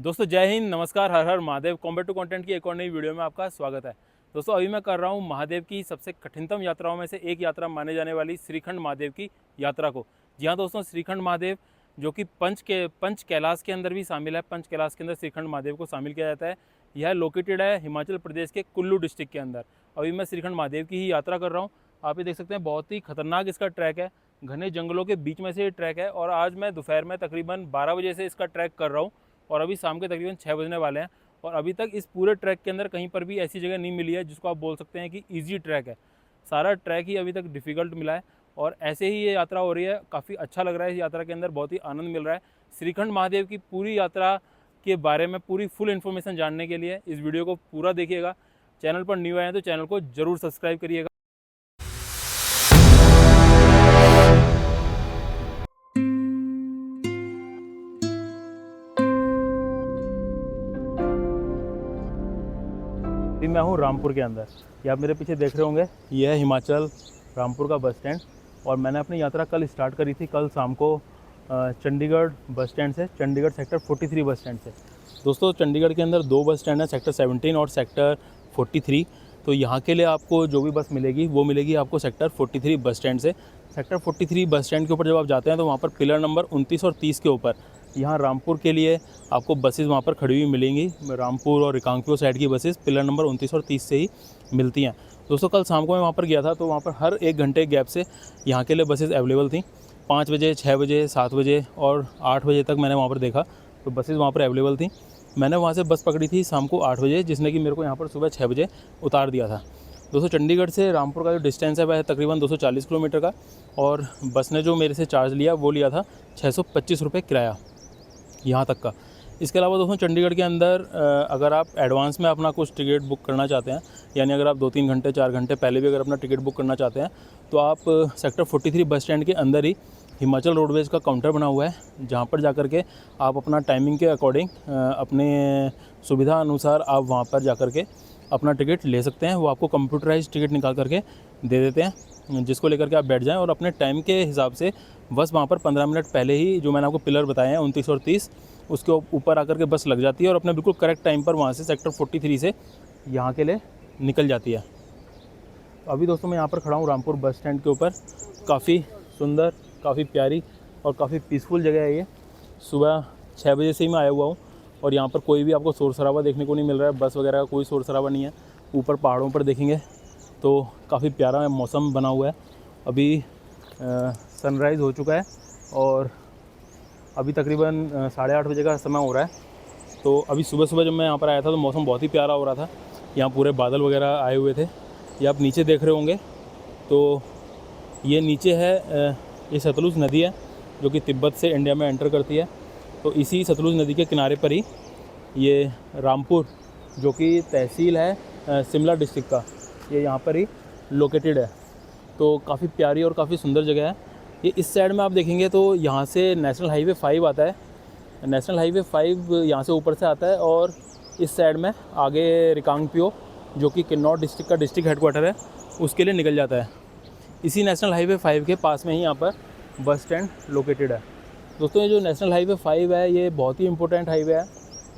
दोस्तों जय हिंद, नमस्कार, हर हर महादेव। कॉम्बैट टू कंटेंट की एक और नई वीडियो में आपका स्वागत है। दोस्तों अभी मैं कर रहा हूँ महादेव की सबसे कठिनतम यात्राओं में से एक यात्रा माने जाने वाली श्रीखंड महादेव की यात्रा को। जी हाँ दोस्तों, श्रीखंड महादेव जो कि पंच कैलाश के अंदर भी शामिल है। पंच कैलाश के अंदर श्रीखंड महादेव को शामिल किया जाता है। यह लोकेटेड है हिमाचल प्रदेश के कुल्लू डिस्ट्रिक्ट के अंदर। अभी मैं श्रीखंड महादेव की ही यात्रा कर रहा हूँ। आप ये देख सकते हैं, बहुत ही खतरनाक इसका ट्रैक है। घने जंगलों के बीच में से ये ट्रैक है और आज मैं दोपहर में तकरीबन 12 बजे से इसका ट्रैक कर रहा हूँ और अभी शाम के तकरीबन 6 बजने वाले हैं। और अभी तक इस पूरे ट्रैक के अंदर कहीं पर भी ऐसी जगह नहीं मिली है जिसको आप बोल सकते हैं कि ईजी ट्रैक है। सारा ट्रैक ही अभी तक डिफ़िकल्ट मिला है और ऐसे ही ये यात्रा हो रही है। काफ़ी अच्छा लग रहा है इस यात्रा के अंदर, बहुत ही आनंद मिल रहा है। श्रीखंड महादेव की पूरी यात्रा के बारे में पूरी फुल इन्फॉर्मेशन जानने के लिए इस वीडियो को पूरा देखिएगा। चैनल पर न्यू आए हैं तो चैनल को ज़रूर सब्सक्राइब करिएगा। अभी मैं हूँ रामपुर के अंदर। ये आप मेरे पीछे देख रहे होंगे, ये है हिमाचल रामपुर का बस स्टैंड। और मैंने अपनी यात्रा कल स्टार्ट करी थी, कल शाम को चंडीगढ़ बस स्टैंड से, चंडीगढ़ सेक्टर 43 बस स्टैंड से। दोस्तों चंडीगढ़ के अंदर दो बस स्टैंड हैं, सेक्टर 17 और सेक्टर 43। तो यहाँ के लिए आपको जो भी बस मिलेगी वो मिलेगी आपको सेक्टर 43 बस स्टैंड से। सेक्टर 43 बस स्टैंड के ऊपर जब आप जाते हैं तो वहाँ पर पिलर नंबर 29 और 30 के ऊपर यहाँ रामपुर के लिए आपको बसेस वहाँ पर खड़ी हुई मिलेंगी। रामपुर और रिकांगपिओ साइड की बसेस पिलर नंबर 29 और 30 से ही मिलती हैं। दोस्तों कल शाम को मैं वहाँ पर गया था तो वहाँ पर हर 1 घंटे गैप से यहाँ के लिए बसेस अवेलेबल थी। 5 बजे, 6 बजे, 7 बजे और 8 बजे तक मैंने वहाँ पर देखा तो बसेस वहाँ पर अवेलेबल थी। मैंने वहाँ से बस पकड़ी थी शाम को 8 बजे, जिसने कि मेरे को यहाँ पर सुबह 6 बजे उतार दिया था। दोस्तों चंडीगढ़ से रामपुर का जो डिस्टेंस है वह है तकरीबन 240 किलोमीटर का और बस ने जो मेरे से चार्ज लिया वो लिया था 625 रुपये किराया यहाँ तक का। इसके अलावा दोस्तों चंडीगढ़ के अंदर अगर आप एडवांस में अपना कुछ टिकट बुक करना चाहते हैं, यानी अगर आप 2-3 घंटे 4 घंटे पहले भी अगर अपना टिकट बुक करना चाहते हैं तो आप सेक्टर 43 बस स्टैंड के अंदर ही हिमाचल रोडवेज़ का काउंटर बना हुआ है, जहाँ पर जाकर के आप अपना टाइमिंग के अकॉर्डिंग अपने सुविधा अनुसार आप वहाँ पर जाकर के अपना टिकट ले सकते हैं। वो आपको कंप्यूटराइज टिकट निकाल करके दे देते हैं, जिसको लेकर के आप बैठ जाएं और अपने टाइम के हिसाब से बस वहाँ पर 15 मिनट पहले ही, जो मैंने आपको पिलर बताए हैं 29 और 30, उसके ऊपर आकर के बस लग जाती है और अपने बिल्कुल करेक्ट टाइम पर वहाँ से सेक्टर 43 से यहाँ के लिए निकल जाती है। तो अभी दोस्तों मैं यहाँ पर खड़ा हूँ रामपुर बस स्टैंड के ऊपर। काफ़ी सुंदर, काफ़ी प्यारी और काफ़ी पीसफुल जगह है ये। सुबह 6 बजे से ही मैं आया हुआ हूँ और यहाँ पर कोई भी आपको शोर शराबा देखने को नहीं मिल रहा है। बस वगैरह का कोई शोर शराबा नहीं है। ऊपर पहाड़ों पर देखेंगे तो काफ़ी प्यारा मौसम बना हुआ है। अभी सनराइज़ हो चुका है और अभी तकरीबन 8:30 बजे का समय हो रहा है। तो अभी सुबह सुबह जब मैं यहाँ पर आया था तो मौसम बहुत ही प्यारा हो रहा था। यहाँ पूरे बादल वगैरह आए हुए थे। ये आप नीचे देख रहे होंगे तो ये नीचे है, ये सतलुज नदी है जो कि तिब्बत से इंडिया में एंटर करती है। तो इसी सतलुज नदी के किनारे पर ही ये रामपुर, जो कि तहसील है शिमला डिस्ट्रिक्ट का, ये यहाँ पर ही लोकेटेड है। तो काफ़ी प्यारी और काफ़ी सुंदर जगह है ये। इस साइड में आप देखेंगे तो यहाँ से नेशनल हाईवे 5 आता है। नेशनल हाईवे 5 यहाँ से ऊपर से आता है और इस साइड में आगे रिकांगपिओ, जो कि किन्नौर डिस्ट्रिक्ट का डिस्ट्रिक्ट हेडक्वार्टर है, उसके लिए निकल जाता है। इसी नेशनल हाईवे 5 के पास में ही यहाँ पर बस स्टैंड लोकेटेड है। दोस्तों ये जो नेशनल हाईवे 5 है ये बहुत ही इम्पोर्टेंट हाईवे है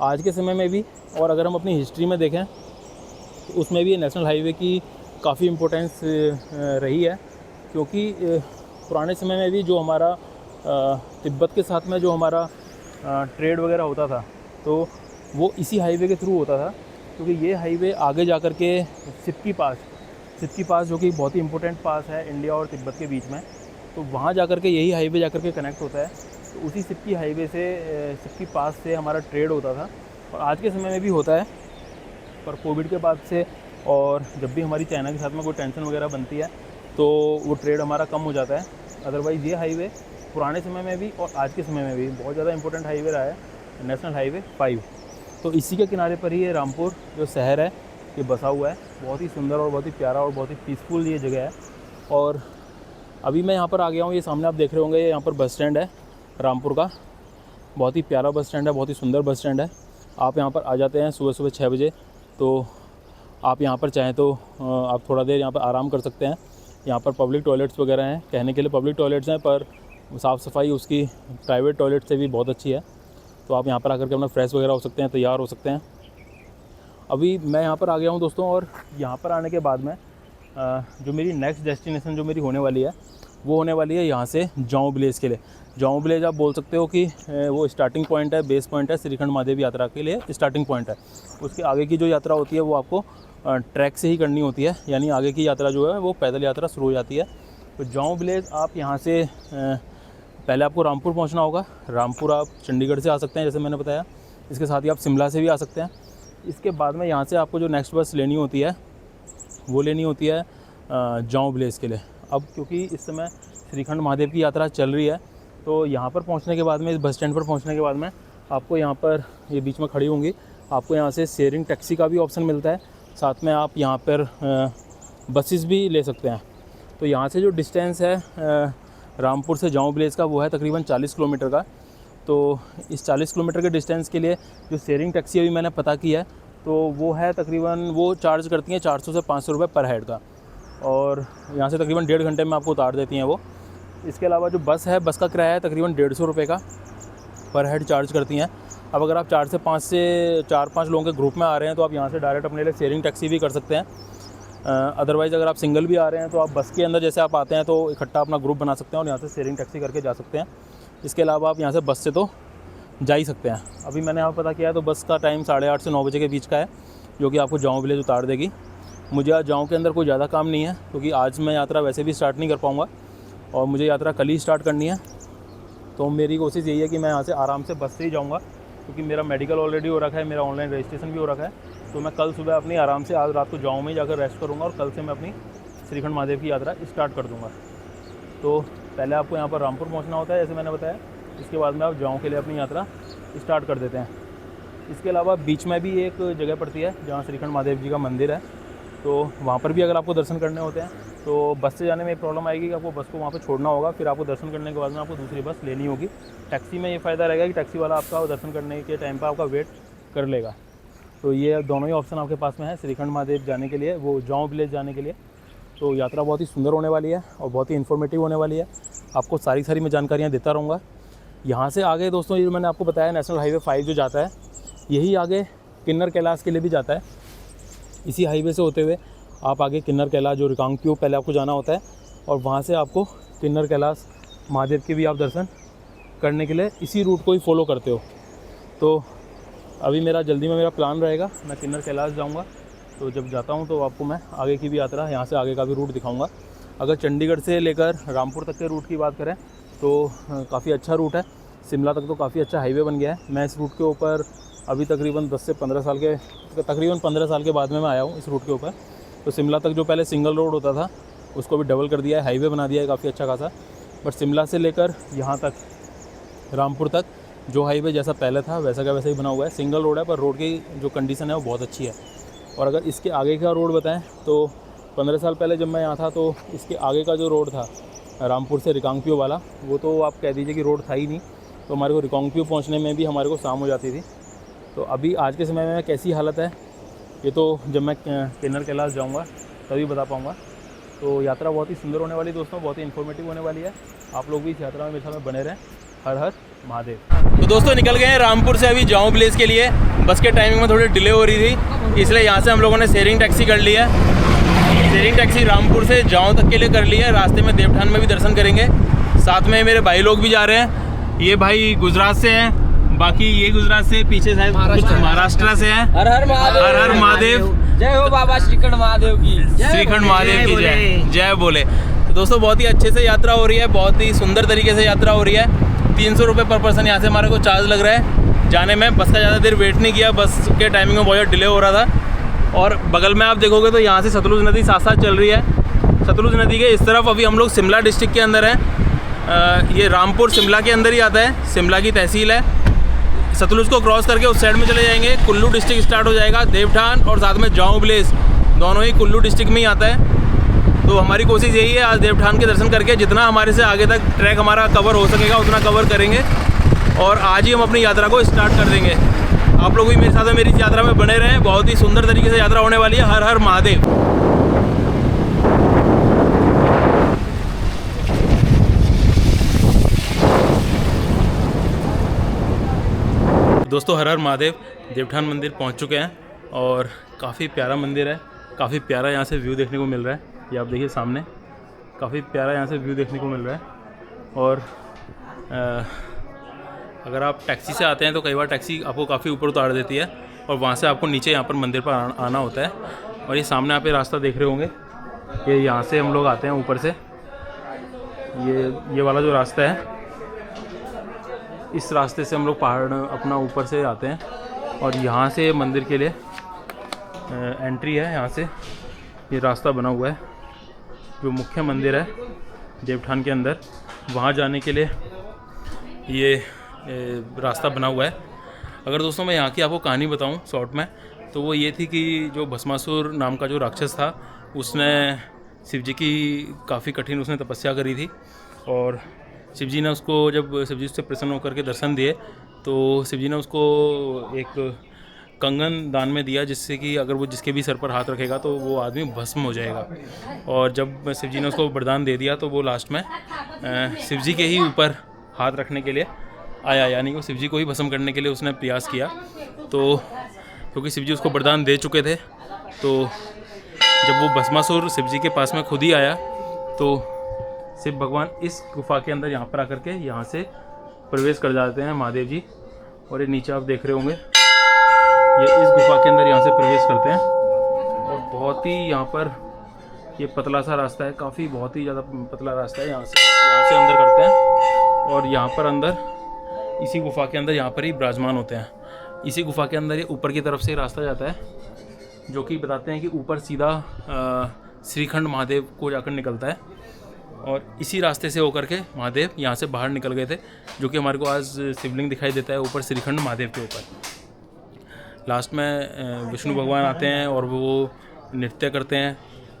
आज के समय में भी, और अगर हम अपनी हिस्ट्री में देखें तो उसमें भी नेशनल हाईवे की काफ़ी इम्पोर्टेंस रही है। क्योंकि पुराने समय में भी जो हमारा तिब्बत के साथ में जो हमारा ट्रेड वगैरह होता था तो वो इसी हाईवे के थ्रू होता था। क्योंकि ये हाईवे आगे जा कर के सिक्की पास जो कि बहुत ही इम्पोर्टेंट पास है इंडिया और तिब्बत के बीच में, तो वहाँ जा कर के यही हाईवे जा कर के कनेक्ट होता है। तो उसी सिक्की हाईवे से, सिक्की पास से हमारा ट्रेड होता था और आज के समय में भी होता है। पर कोविड के बाद से और जब भी हमारी चाइना के साथ में कोई टेंशन वगैरह बनती है तो वो ट्रेड हमारा कम हो जाता है। अदरवाइज़ ये हाईवे पुराने समय में भी और आज के समय में भी बहुत ज़्यादा इंपॉर्टेंट हाईवे रहा है, नेशनल हाईवे 5। तो इसी के किनारे पर ही ये रामपुर जो शहर है ये बसा हुआ है। बहुत ही सुंदर और बहुत ही प्यारा और बहुत ही पीसफुल ये जगह है। और अभी मैं यहाँ पर आ गया हूँ। ये सामने आप देख रहे होंगे, ये यहाँ पर बस स्टैंड है रामपुर का। बहुत ही प्यारा बस स्टैंड है, बहुत ही सुंदर बस स्टैंड है। आप यहाँ पर आ जाते हैं सुबह सुबह 6 बजे तो आप यहाँ पर चाहें तो आप थोड़ा देर यहाँ पर आराम कर सकते हैं। यहाँ पर पब्लिक टॉयलेट्स वगैरह हैं, कहने के लिए पब्लिक टॉयलेट्स हैं, पर साफ़ सफाई उसकी प्राइवेट टॉयलेट से भी बहुत अच्छी है। तो आप यहाँ पर आकर के अपना फ्रेश वगैरह हो सकते हैं, तैयार हो सकते हैं। अभी मैं यहाँ पर आ गया हूँ दोस्तों, और यहाँ पर आने के बाद में जो मेरी नेक्स्ट डेस्टिनेशन जो मेरी होने वाली है वो होने वाली है यहाँ से जाऊँ विलेज के लिए। जाऊँ विलेज आप बोल सकते हो कि वो स्टार्टिंग पॉइंट है, बेस पॉइंट है श्रीखंड महादेव यात्रा के लिए, स्टार्टिंग पॉइंट है। उसके आगे की जो यात्रा होती है वो आपको ट्रैक से ही करनी होती है, यानी आगे की यात्रा जो है वो पैदल यात्रा शुरू हो जाती है। तो जाऊँ विलेज आप यहाँ से पहले आपको रामपुर पहुँचना होगा। रामपुर आप चंडीगढ़ से आ सकते हैं जैसे मैंने बताया, इसके साथ ही आप शिमला से भी आ सकते हैं। इसके बाद में यहाँ से आपको जो नेक्स्ट बस लेनी होती है वो लेनी होती है जाऊँ विलेज के लिए। अब क्योंकि इस समय श्रीखंड महादेव की यात्रा चल रही है, तो यहाँ पर पहुँचने के बाद में, इस बस स्टैंड पर पहुँचने के बाद में आपको यहाँ पर ये बीच में खड़ी होंगी, आपको यहाँ से शेयरिंग टैक्सी का भी ऑप्शन मिलता है। साथ में आप यहाँ पर बसेस भी ले सकते हैं। तो यहाँ से जो डिस्टेंस है रामपुर से जाऊँ विलेज का वो है तकरीबन 40 किलोमीटर का। तो इस 40 किलोमीटर के डिस्टेंस के लिए जो शेयरिंग टैक्सी अभी मैंने पता की है तो वो है तकरीबन, वो चार्ज करती हैं 400 से 500 रुपये पर हेड का, और यहाँ से तकरीबन 1.5 घंटे में आपको उतार देती हैं वो। इसके अलावा जो बस है, बस का किराया है तकरीबन 150 रुपये का पर हेड चार्ज करती हैं। अब अगर आप 4 से 5 लोगों के ग्रुप में आ रहे हैं तो आप यहाँ से डायरेक्ट अपने लिए शेयरिंग टैक्सी भी कर सकते हैं। अदरवाइज़ अगर आप सिंगल भी आ रहे हैं तो आप बस के अंदर जैसे आप आते हैं तो इकट्ठा अपना ग्रुप बना सकते हैं और यहाँ से शेयरिंग टैक्सी करके जा सकते हैं। इसके अलावा आप यहाँ से बस से तो जा ही सकते हैं। अभी मैंने यहाँ पता किया है तो बस का टाइम 8:30 से 9 बजे के बीच का है, जो कि आपको जाऊँ विलेज उतार देगी। मुझे आज जाऊँ के अंदर कोई ज़्यादा काम नहीं है, क्योंकि आज मैं यात्रा वैसे भी स्टार्ट नहीं कर पाऊँगा और मुझे यात्रा कल ही स्टार्ट करनी है। तो मेरी कोशिश यही है कि मैं यहाँ से आराम से बस से ही जाऊँगा, क्योंकि मेरा मेडिकल ऑलरेडी हो रखा है, मेरा ऑनलाइन रजिस्ट्रेशन भी हो रखा है। तो मैं कल सुबह अपनी आराम से आज रात को जाऊँ में ही जाकर रेस्ट करूँगा और कल से मैं अपनी श्रीखंड महादेव की यात्रा स्टार्ट कर दूँगा। तो पहले आपको यहाँ पर रामपुर पहुँचना होता है जैसे मैंने बताया, इसके बाद में आप जाऊँ के लिए अपनी यात्रा स्टार्ट कर देते हैं। इसके अलावा बीच में भी एक जगह पड़ती है जहाँ श्रीखंड महादेव जी का मंदिर है, तो वहाँ पर भी अगर आपको दर्शन करने होते हैं तो बस से जाने में एक प्रॉब्लम आएगी कि आपको बस को वहाँ पे छोड़ना होगा, फिर आपको दर्शन करने के बाद में आपको दूसरी बस लेनी होगी। टैक्सी में ये फ़ायदा रहेगा कि टैक्सी वाला आपका दर्शन करने के टाइम पर आपका वेट कर लेगा। तो ये दोनों ही ऑप्शन आपके पास में है श्रीखंड महादेव जाने के लिए, वो जाऊँ विलेज जाने के लिए। तो यात्रा बहुत ही सुंदर होने वाली है और बहुत ही इन्फॉर्मेटिव होने वाली है। आपको सारी मैं जानकारियाँ देता रहूँगा। यहाँ से आगे दोस्तों, ये मैंने आपको बताया नेशनल हाईवे 5 जो जाता है, यही आगे किन्नर कैलाश के लिए भी जाता है। इसी हाईवे से होते हुए आप आगे किन्नर कैलाश जो रिकांगपिओ पहले आपको जाना होता है, और वहाँ से आपको किन्नर कैलाश महादेव के भी आप दर्शन करने के लिए इसी रूट को ही फॉलो करते हो। तो अभी मेरा जल्दी में मेरा प्लान रहेगा, मैं किन्नर कैलाश जाऊँगा। तो जब जाता हूँ तो आपको मैं आगे की भी यात्रा, यहाँ से आगे का भी रूट दिखाऊँगा। अगर चंडीगढ़ से लेकर रामपुर तक के रूट की बात करें तो काफ़ी अच्छा रूट है। शिमला तक तो काफ़ी अच्छा हाईवे बन गया है। मैं इस रूट के ऊपर अभी तकरीबन 10 से 15 साल के, तकरीबन 15 साल के बाद में मैं आया हूँ इस रूट के ऊपर। तो शिमला तक जो पहले सिंगल रोड होता था उसको भी डबल कर दिया है, हाईवे बना दिया है काफ़ी अच्छा खासा। बट शिमला से लेकर यहाँ तक रामपुर तक जो हाईवे जैसा पहले था वैसा का वैसा ही बना हुआ है। सिंगल रोड है पर रोड की जो कंडीशन है वो बहुत अच्छी है। और अगर इसके आगे का रोड बताएं तो 15 साल पहले जब मैं यहाँ था तो इसके आगे का जो रोड था रामपुर से रिकांगपिओ वाला, वो तो आप कह दीजिए कि रोड था ही नहीं। तो हमारे को रिकांगपिओ पहुँचने में भी हमारे को शाम हो जाती थी। तो अभी आज के समय में कैसी हालत है ये तो जब मैं किन्नर कैलाश जाऊँगा तभी बता पाऊँगा। तो यात्रा बहुत ही सुंदर होने वाली है दोस्तों, बहुत ही इन्फॉर्मेटिव होने वाली है। आप लोग भी इस यात्रा में मेरे साथ बने रहें। हर हर महादेव। तो दोस्तों निकल गए हैं रामपुर से अभी जाऊँ विलेज के लिए। बस के टाइमिंग में थोड़ी डिले हो रही थी, इसलिए यहाँ से हम लोगों ने शेयरिंग टैक्सी कर ली है। शेयरिंग टैक्सी रामपुर से जाऊँ तक के लिए कर ली है। रास्ते में देवठान में भी दर्शन करेंगे। साथ में मेरे भाई लोग भी जा रहे हैं। ये भाई गुजरात से हैं, बाकी ये गुजरात से, पीछे शायद कुछ महाराष्ट्र से हैं। हर हर महादेव, हर हर महादेव। जय हो बाबा श्रीखंड महादेव की, श्रीखंड महादेव की जय, जय बोले। तो दोस्तों बहुत ही अच्छे से यात्रा हो रही है, बहुत ही सुंदर तरीके से यात्रा हो रही है। 300 रुपये पर पर्सन यहाँ से हमारे को चार्ज लग रहा है जाने में। बस का ज़्यादा देर वेट नहीं किया, बस के टाइमिंग में बहुत ज़्यादा डिले हो रहा था। और बगल में आप देखोगे तो यहाँ से सतलुज नदी साथ साथ चल रही है। सतलुज नदी के इस तरफ अभी हम लोग शिमला डिस्ट्रिक्ट के अंदर हैं। ये रामपुर शिमला के अंदर ही आता है, शिमला की तहसील है। सतलुज को क्रॉस करके उस साइड में चले जाएंगे, कुल्लू डिस्ट्रिक्ट स्टार्ट हो जाएगा, देवठान और साथ में जाऊँ विलेज दोनों ही कुल्लू डिस्ट्रिक्ट में ही आता है। तो हमारी कोशिश यही है आज देवठान के दर्शन करके जितना हमारे से आगे तक ट्रैक हमारा कवर हो सकेगा उतना कवर करेंगे और आज ही हम अपनी यात्रा को स्टार्ट कर देंगे। आप लोग भी मेरे साथ मेरी यात्रा में बने रहें। बहुत ही सुंदर तरीके से यात्रा होने वाली है। हर हर महादेव। दोस्तों हर हर महादेव, देवठान मंदिर पहुंच चुके हैं और काफ़ी प्यारा मंदिर है। काफ़ी प्यारा यहाँ से व्यू देखने को मिल रहा है। ये आप देखिए सामने काफ़ी प्यारा यहाँ से व्यू देखने को मिल रहा है। और अगर आप टैक्सी से आते हैं तो कई बार टैक्सी आपको काफ़ी ऊपर उतार देती है और वहाँ से आपको नीचे यहाँ पर मंदिर पर आना होता है। और ये सामने आप ये रास्ता देख रहे होंगे, ये यहाँ से हम लोग आते हैं ऊपर से। ये वाला जो रास्ता है, इस रास्ते से हम लोग पहाड़ अपना ऊपर से आते हैं और यहाँ से मंदिर के लिए एंट्री है। यहाँ से ये रास्ता बना हुआ है, जो मुख्य मंदिर है देवठान के अंदर, वहाँ जाने के लिए ये रास्ता बना हुआ है। अगर दोस्तों मैं यहाँ की आपको कहानी बताऊँ शॉर्ट में, तो वो ये थी कि जो भस्मासुर नाम का जो राक्षस था, उसने शिव जी की काफ़ी कठिन उसने तपस्या करी थी। और शिव जी ने उसको, जब शिव जी उससे प्रसन्न होकर के दर्शन दिए, तो शिव जी ने उसको एक कंगन दान में दिया, जिससे कि अगर वो जिसके भी सर पर हाथ रखेगा तो वो आदमी भस्म हो जाएगा। और जब शिव जी ने उसको वरदान दे दिया तो वो लास्ट में शिव जी के ही ऊपर हाथ रखने के लिए आया, यानी कि शिव जी को ही भस्म करने के लिए उसने प्रयास किया। तो क्योंकि शिव जी उसको वरदान दे चुके थे, तो जब वो भस्मासुर शिव जी के पास में खुद ही आया, तो शिव भगवान इस गुफा के अंदर यहाँ पर आकर के यहाँ से प्रवेश कर जाते हैं महादेव जी। और ये नीचे आप देख रहे होंगे, ये इस गुफा के अंदर यहाँ से प्रवेश करते हैं। और बहुत ही यहाँ पर ये पतला सा रास्ता है, काफ़ी बहुत ही ज़्यादा पतला रास्ता है। यहाँ से अंदर करते हैं और यहाँ पर अंदर इसी गुफा के अंदर यहाँ पर ही विराजमान होते हैं। इसी गुफा के अंदर ये ऊपर की तरफ से रास्ता जाता है, जो कि बताते हैं कि ऊपर सीधा श्रीखंड महादेव को जाकर निकलता है। और इसी रास्ते से होकर के महादेव यहाँ से बाहर निकल गए थे, जो कि हमारे को आज शिवलिंग दिखाई देता है ऊपर श्रीखंड महादेव के ऊपर। लास्ट में विष्णु भगवान आते हैं और वो नृत्य करते हैं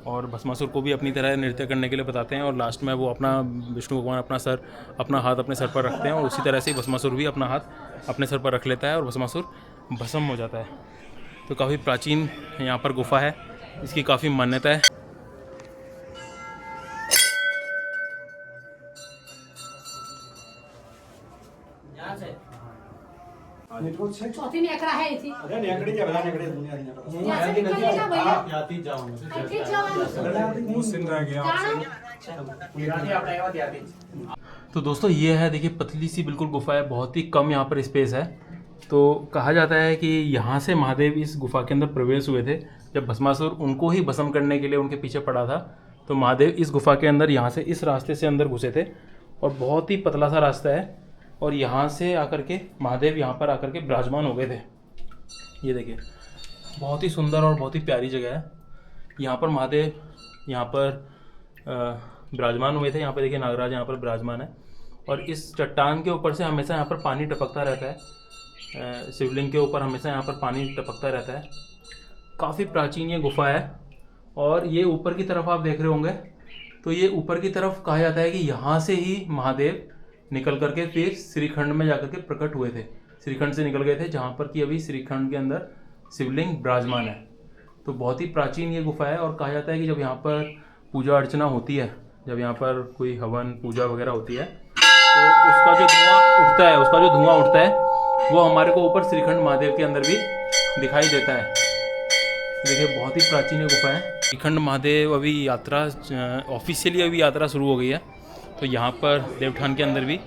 और भस्मासुर को भी अपनी तरह नृत्य करने के लिए बताते हैं। और लास्ट में वो अपना विष्णु भगवान अपना हाथ अपने सर पर रखते हैं और उसी तरह से भस्मासुर भी अपना हाथ अपने सर पर रख लेता है और भस्मासुर भस्म हो जाता है। तो काफ़ी प्राचीन यहाँ पर गुफा है, इसकी काफ़ी मान्यता है। चौथी नेकड़ा है इसी। अरे नेकड़ी क्या बता, नेकड़ी दुनिया दी यहाँ से निकलेगा भैया। याती जाओ ऐसे जाओ। मुस्लिम रह गया तो दोस्तों ये है, देखिए पतली सी बिल्कुल गुफा है, बहुत ही कम यहाँ पर स्पेस है। तो कहा जाता है कि यहाँ से महादेव इस गुफा के अंदर प्रवेश हुए थे। जब भस्मासुर उनको ही भस्म करने के लिए उनके पीछे पड़ा था, तो महादेव इस गुफा के अंदर यहाँ से इस रास्ते से अंदर घुसे थे। और बहुत ही पतला सा रास्ता है और यहाँ से आकर के महादेव यहाँ पर आकर के विराजमान हो गए थे। ये देखिए बहुत ही सुंदर और बहुत ही प्यारी जगह है। यहाँ पर महादेव यहाँ पर विराजमान हुए थे। यहाँ पर देखिए नागराज यहाँ पर विराजमान है और इस चट्टान के ऊपर से हमेशा यहाँ पर पानी टपकता रहता है। शिवलिंग के ऊपर हमेशा यहाँ पर पानी टपकता रहता है। काफ़ी प्राचीन ये गुफा है। और ये ऊपर की तरफ आप देख रहे होंगे, तो ये ऊपर की तरफ कहा जाता है कि यहाँ से ही महादेव निकल करके फिर श्रीखंड में जाकर के प्रकट हुए थे। श्रीखंड से निकल गए थे, जहाँ पर कि अभी श्रीखंड के अंदर शिवलिंग विराजमान है। तो बहुत ही प्राचीन ये गुफा है। और कहा जाता है कि जब यहाँ पर पूजा अर्चना होती है, जब यहाँ पर कोई हवन पूजा वगैरह होती है, तो उसका जो धुआं उठता है वो हमारे को ऊपर श्रीखंड महादेव के अंदर भी दिखाई देता है। देखिए बहुत ही प्राचीन ये गुफा है। श्रीखंड महादेव अभी यात्रा ऑफिशियली अभी यात्रा शुरू हो गई है। तो यहाँ पर देवठान के अंदर भी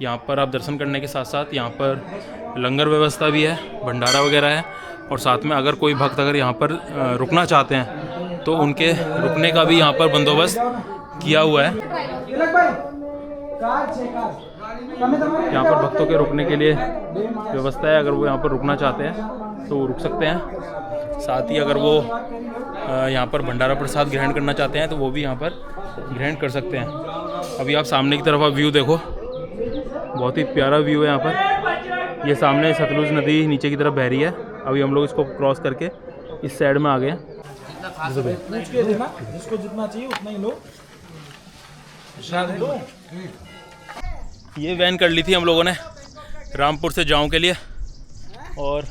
यहाँ पर आप दर्शन करने के साथ साथ यहाँ पर लंगर व्यवस्था भी है, भंडारा वगैरह है। और साथ में अगर कोई भक्त अगर यहाँ पर रुकना चाहते हैं तो उनके रुकने का भी यहाँ पर बंदोबस्त किया हुआ है। यहाँ पर भक्तों के रुकने के लिए व्यवस्था है। अगर वो यहाँ पर रुकना चाहते हैं तो वो रुक सकते हैं। साथ ही अगर वो यहाँ पर भंडारा प्रसाद ग्रहण करना चाहते हैं तो वो भी यहाँ पर ग्रहण कर सकते हैं। अभी आप सामने की तरफ आप व्यू देखो, बहुत ही प्यारा व्यू है यहाँ पर। ये सामने सतलुज नदी नीचे की तरफ बह रही है। अभी हम लोग इसको क्रॉस करके इस साइड में आ गए। जिसको जितना चाहिए उतना ही लो। ये वैन कर ली थी हम लोगों ने रामपुर से जाऊं के लिए, और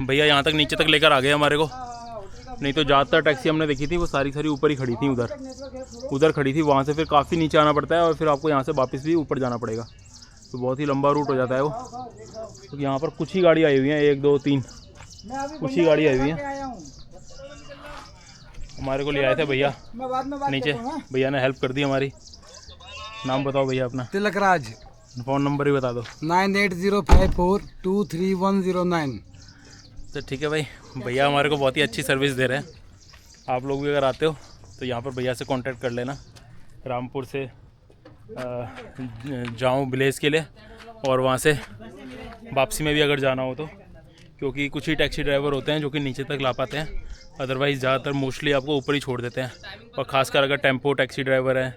भैया यहाँ तक नीचे तक लेकर आ गए हमारे को। नहीं तो ज़्यादातर टैक्सी हमने देखी थी वो सारी ऊपर ही खड़ी थी, उधर खड़ी थी। वहाँ से फिर काफ़ी नीचे आना पड़ता है और फिर आपको यहाँ से वापस भी ऊपर जाना पड़ेगा। तो बहुत ही लंबा रूट हो जाता है वो। तो यहाँ पर कुछ ही गाड़ी आई हुई हैं, 1 2 3 कुछ ही गाड़ी आई हुई हैं। हमारे को ले आए थे भैया नीचे, भैया ने हेल्प कर दी हमारी। नाम बताओ भैया अपना। तिलकराज। फ़ोन नंबर भी बता दो। 9805423109। तो ठीक है भाई, भैया हमारे को बहुत ही अच्छी सर्विस दे रहे हैं। आप लोग भी अगर आते हो तो यहाँ पर भैया से कांटेक्ट कर लेना, रामपुर से जाऊँ विलेज के लिए, और वहाँ से वापसी में भी अगर जाना हो तो, क्योंकि कुछ ही टैक्सी ड्राइवर होते हैं जो कि नीचे तक ला पाते हैं, अदरवाइज़ ज़्यादातर मोस्टली आपको ऊपर ही छोड़ देते हैं। और ख़ासकर अगर टेम्पो टैक्सी ड्राइवर है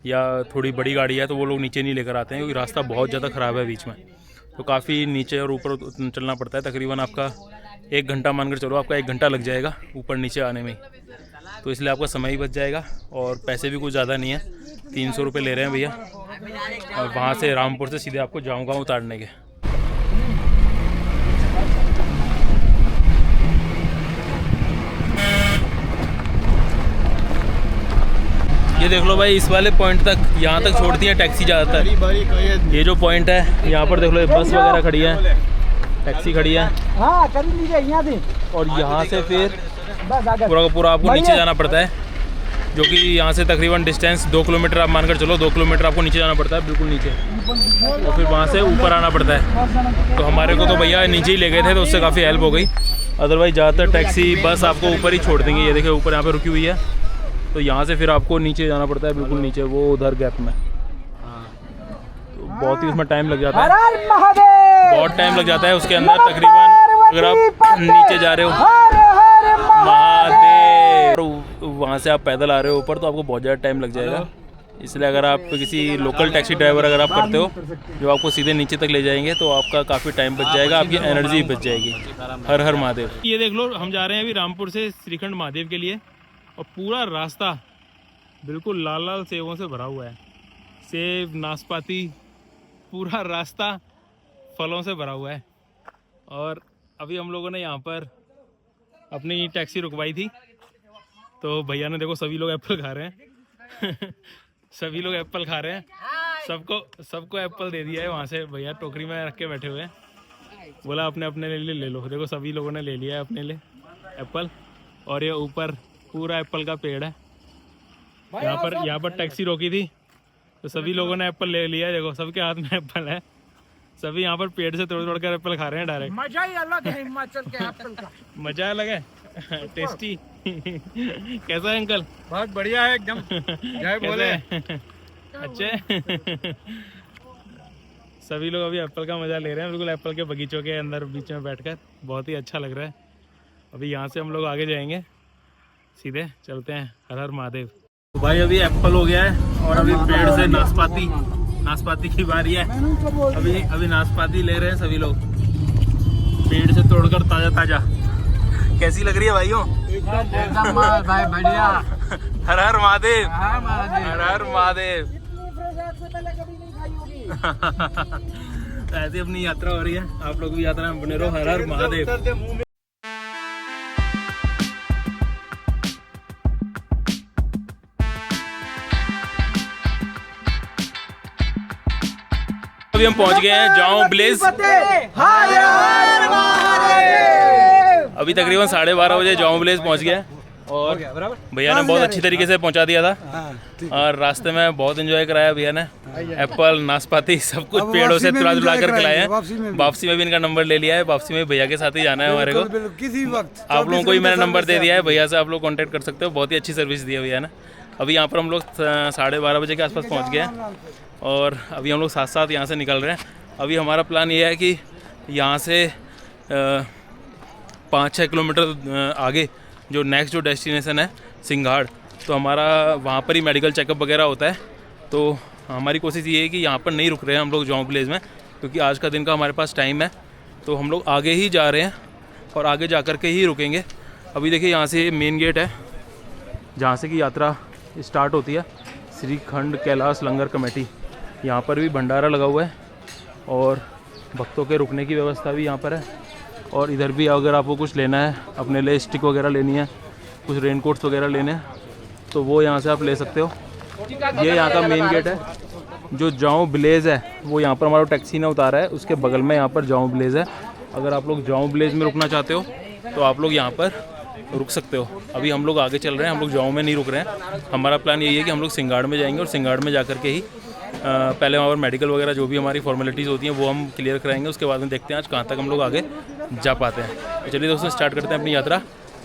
या थोड़ी बड़ी गाड़ी है तो वो लोग नीचे नहीं लेकर आते हैं, क्योंकि रास्ता बहुत ज़्यादा ख़राब है बीच में, तो काफ़ी नीचे और ऊपर चलना पड़ता है। तकरीबन आपका 1 घंटा मानकर चलो, आपका 1 घंटा लग जाएगा ऊपर नीचे आने में ही। तो इसलिए आपका समय ही बच जाएगा और पैसे भी कुछ ज़्यादा नहीं है, 300 रुपये ले रहे हैं भैया, और वहाँ से रामपुर से सीधे आपको जाऊँगा उतारने के। ये देख लो भाई, इस वाले पॉइंट तक, यहाँ तक छोड़ती है टैक्सी ज़्यादातर। ये जो पॉइंट है यहाँ पर देख लो, ये बस वगैरह खड़ी है, टैक्सी खड़ी है, और यहाँ से फिर पूरा का पूरा आपको नीचे जाना पड़ता है, जो कि यहाँ से तकरीबन डिस्टेंस 2 किलोमीटर आप मानकर चलो, 2 किलोमीटर आपको नीचे जाना पड़ता है, बिल्कुल नीचे, और फिर वहाँ से ऊपर आना पड़ता है। तो हमारे को तो भैया नीचे ही ले गए थे, तो उससे काफ़ी हेल्प हो गई। अदरवाइज ज़्यादातर टैक्सी बस आपको ऊपर ही छोड़ देंगे। ये देखिए ऊपर यहाँ पर रुकी हुई है, तो यहाँ से फिर आपको नीचे जाना पड़ता है, बिल्कुल नीचे, वो उधर गैप में। तो बहुत ही उसमें टाइम लग जाता है, बहुत टाइम लग जाता है उसके अंदर। तकरीबन अगर आप नीचे जा रहे हो महादेव, वहाँ से आप पैदल आ रहे हो ऊपर, तो आपको बहुत ज़्यादा टाइम लग जाएगा। इसलिए अगर आप किसी लोकल टैक्सी ड्राइवर अगर आप करते हो जो आपको सीधे नीचे तक ले जाएंगे, तो आपका काफ़ी टाइम बच जाएगा, आपकी एनर्जी बच जाएगी। हर हर महादेव। ये देख लो, हम जा रहे हैं अभी रामपुर से श्रीखंड महादेव के लिए, और पूरा रास्ता बिल्कुल लाल लाल सेबों से भरा हुआ है। सेब, नाशपाती, पूरा रास्ता फलों से भरा हुआ है। और अभी हम लोगों ने यहाँ पर अपनी टैक्सी रुकवाई थी, तो भैया ने देखो सभी लोग एप्पल खा रहे हैं सभी लोग एप्पल खा रहे हैं, सबको एप्पल दे दिया है वहाँ से। भैया टोकरी में रख के बैठे हुए हैं, बोला अपने अपने लिए ले लो। देखो सभी लोगों ने ले लिया है अपने लिए एप्पल, और ये ऊपर पूरा एप्पल का पेड़ है। यहाँ पर टैक्सी रोकी थी तो सभी लोगों ने एप्पल ले लिया। देखो सबके हाथ में एप्पल है, सभी यहाँ पर पेड़ से तोड़ कर एप्पल खा रहे हैं डायरेक्ट। मजा ही अलग है हिमाचल के एप्पल का, मजा अलग है टेस्टी कैसा है अंकल? बहुत बढ़िया है एकदम, जय बोले। अच्छे सभी लोग अभी एप्पल का मजा ले रहे हैं, बिल्कुल एप्पल के बगीचों के अंदर बीच में बैठकर, बहुत ही अच्छा लग रहा है। अभी यहाँ से हम लोग आगे जाएंगे, सीधे चलते हैं हर हर महादेव। तो भाई अभी एप्पल हो गया है, और अभी पेड़ से नाशपाती की बारी है। अभी नाशपाती ले रहे हैं सभी लोग, पेड़ से तोड़कर ताजा। कैसी लग रही है भाइयों? एकदम भाई बढ़िया। हर हर महादेव, हर हर महादेव। ऐसी अपनी यात्रा हो रही है, आप लोग भी यात्रा में बने रहो। हर हर महादेव। अभी हम पहुंच गए हैं जाऊं विलेज। अभी तकरीबन 12:30 बजे जाऊं विलेज पहुंच गए, और भैया ने बहुत अच्छी तरीके से पहुंचा दिया था, और रास्ते में बहुत एंजॉय कराया भैया ने। एप्पल, नाशपाती सब कुछ पेड़ों से तुला कर खिलाए हैं। वापसी में भी इनका नंबर ले लिया है, वापसी में भैया के साथ ही जाना है हमारे को। किसी वक्त आप लोगों को भी मैंने नंबर दे दिया है, भैया से आप लोग कॉन्टेक्ट कर सकते हो। बहुत ही अच्छी सर्विस दी है भैया ने। अभी यहाँ पर हम लोग 12:30 बजे के आसपास पहुँच गए हैं, और अभी हम लोग साथ यहाँ से निकल रहे हैं। अभी हमारा प्लान ये है कि यहाँ से 5-6 किलोमीटर आगे जो नेक्स्ट जो डेस्टिनेशन है सिंघाड़, तो हमारा वहाँ पर ही मेडिकल चेकअप वगैरह होता है। तो हमारी कोशिश ये है कि यहाँ पर नहीं रुक रहे हैं हम लोग जॉन विलेज में, क्योंकि आज का दिन का हमारे पास टाइम है, तो हम लोग आगे ही जा रहे हैं और आगे जा कर के ही रुकेंगे। अभी देखिए यहाँ से मेन गेट है जहाँ से कि यात्रा स्टार्ट होती है, श्रीखंड कैलाश लंगर कमेटी। यहाँ पर भी भंडारा लगा हुआ है और भक्तों के रुकने की व्यवस्था भी यहाँ पर है। और इधर भी अगर आपको कुछ लेना है, अपने लिए स्टिक वगैरह लेनी है, कुछ रेनकोट्स वगैरह लेने हैं, तो वो यहाँ से आप ले सकते हो। ये यहाँ का मेन गेट है जो जाऊँ ब्लेज़ है वो यहाँ पर हमारा टैक्सी ने उतारा है, उसके बगल में यहाँ पर जाऊँ ब्लेज़ है। अगर आप लोग जाऊँ ब्लेज़ में रुकना चाहते हो तो आप लोग यहाँ पर रुक सकते हो। अभी हम लोग आगे चल रहे हैं, हम लोग जाऊँ में नहीं रुक रहे हैं। हमारा प्लान यही है कि हम लोग सिंगाड़ में जाएंगे और सिंगाड़ में जा कर के ही पहले वहाँ पर मेडिकल वगैरह जो भी हमारी फॉर्मेलिटीज़ होती हैं वो हम क्लियर कराएंगे। उसके बाद में देखते हैं आज कहाँ तक हम लोग आगे जा पाते हैं। तो चलिए दोस्तों स्टार्ट करते हैं अपनी यात्रा।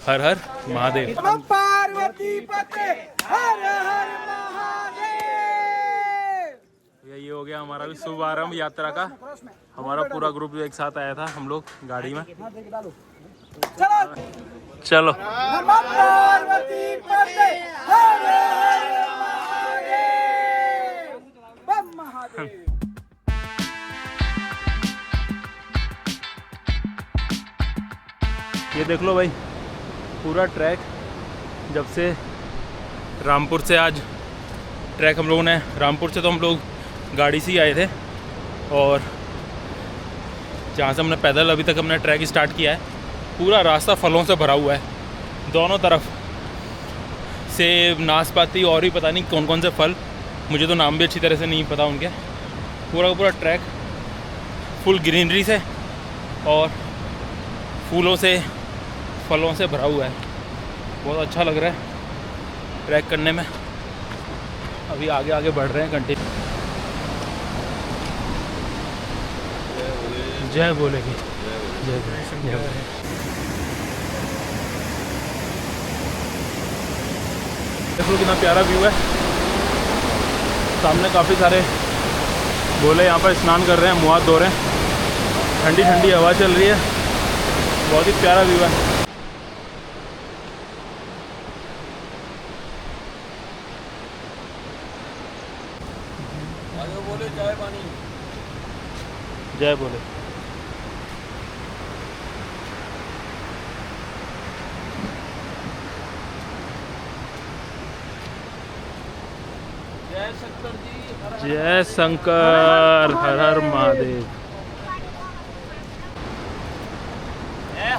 हर हर महादेव। ये हो गया हमारा भी शुभारंभ यात्रा का। हमारा पूरा ग्रुप एक साथ आया था, हम लोग गाड़ी में। चलो ये देख लो भाई, पूरा ट्रैक जब से रामपुर से आज ट्रैक हम लोगों ने, रामपुर से तो हम लोग गाड़ी से ही आए थे और जहाँ से हमने पैदल अभी तक हमने ट्रैक स्टार्ट किया है, पूरा रास्ता फलों से भरा हुआ है। दोनों तरफ सेब, नाशपाती और भी पता नहीं कौन कौन से फल, मुझे तो नाम भी अच्छी तरह से नहीं पता उनके। पूरा का पूरा ट्रैक फुल ग्रीनरी से और फूलों से, फलों से भरा हुआ है। बहुत अच्छा लग रहा है ट्रैक करने में। अभी आगे आगे बढ़ रहे हैं कंटिन्यू। जय बोलेगी, जय बोले। देखो कितना प्यारा व्यू है। सामने काफ़ी सारे भोले यहाँ पर स्नान कर रहे हैं, मुँह हाथ धो रहे हैं। ठंडी ठंडी हवा चल रही है, बहुत ही प्यारा व्यू है। जय बोले। जय शंकर, हर हर महादेव।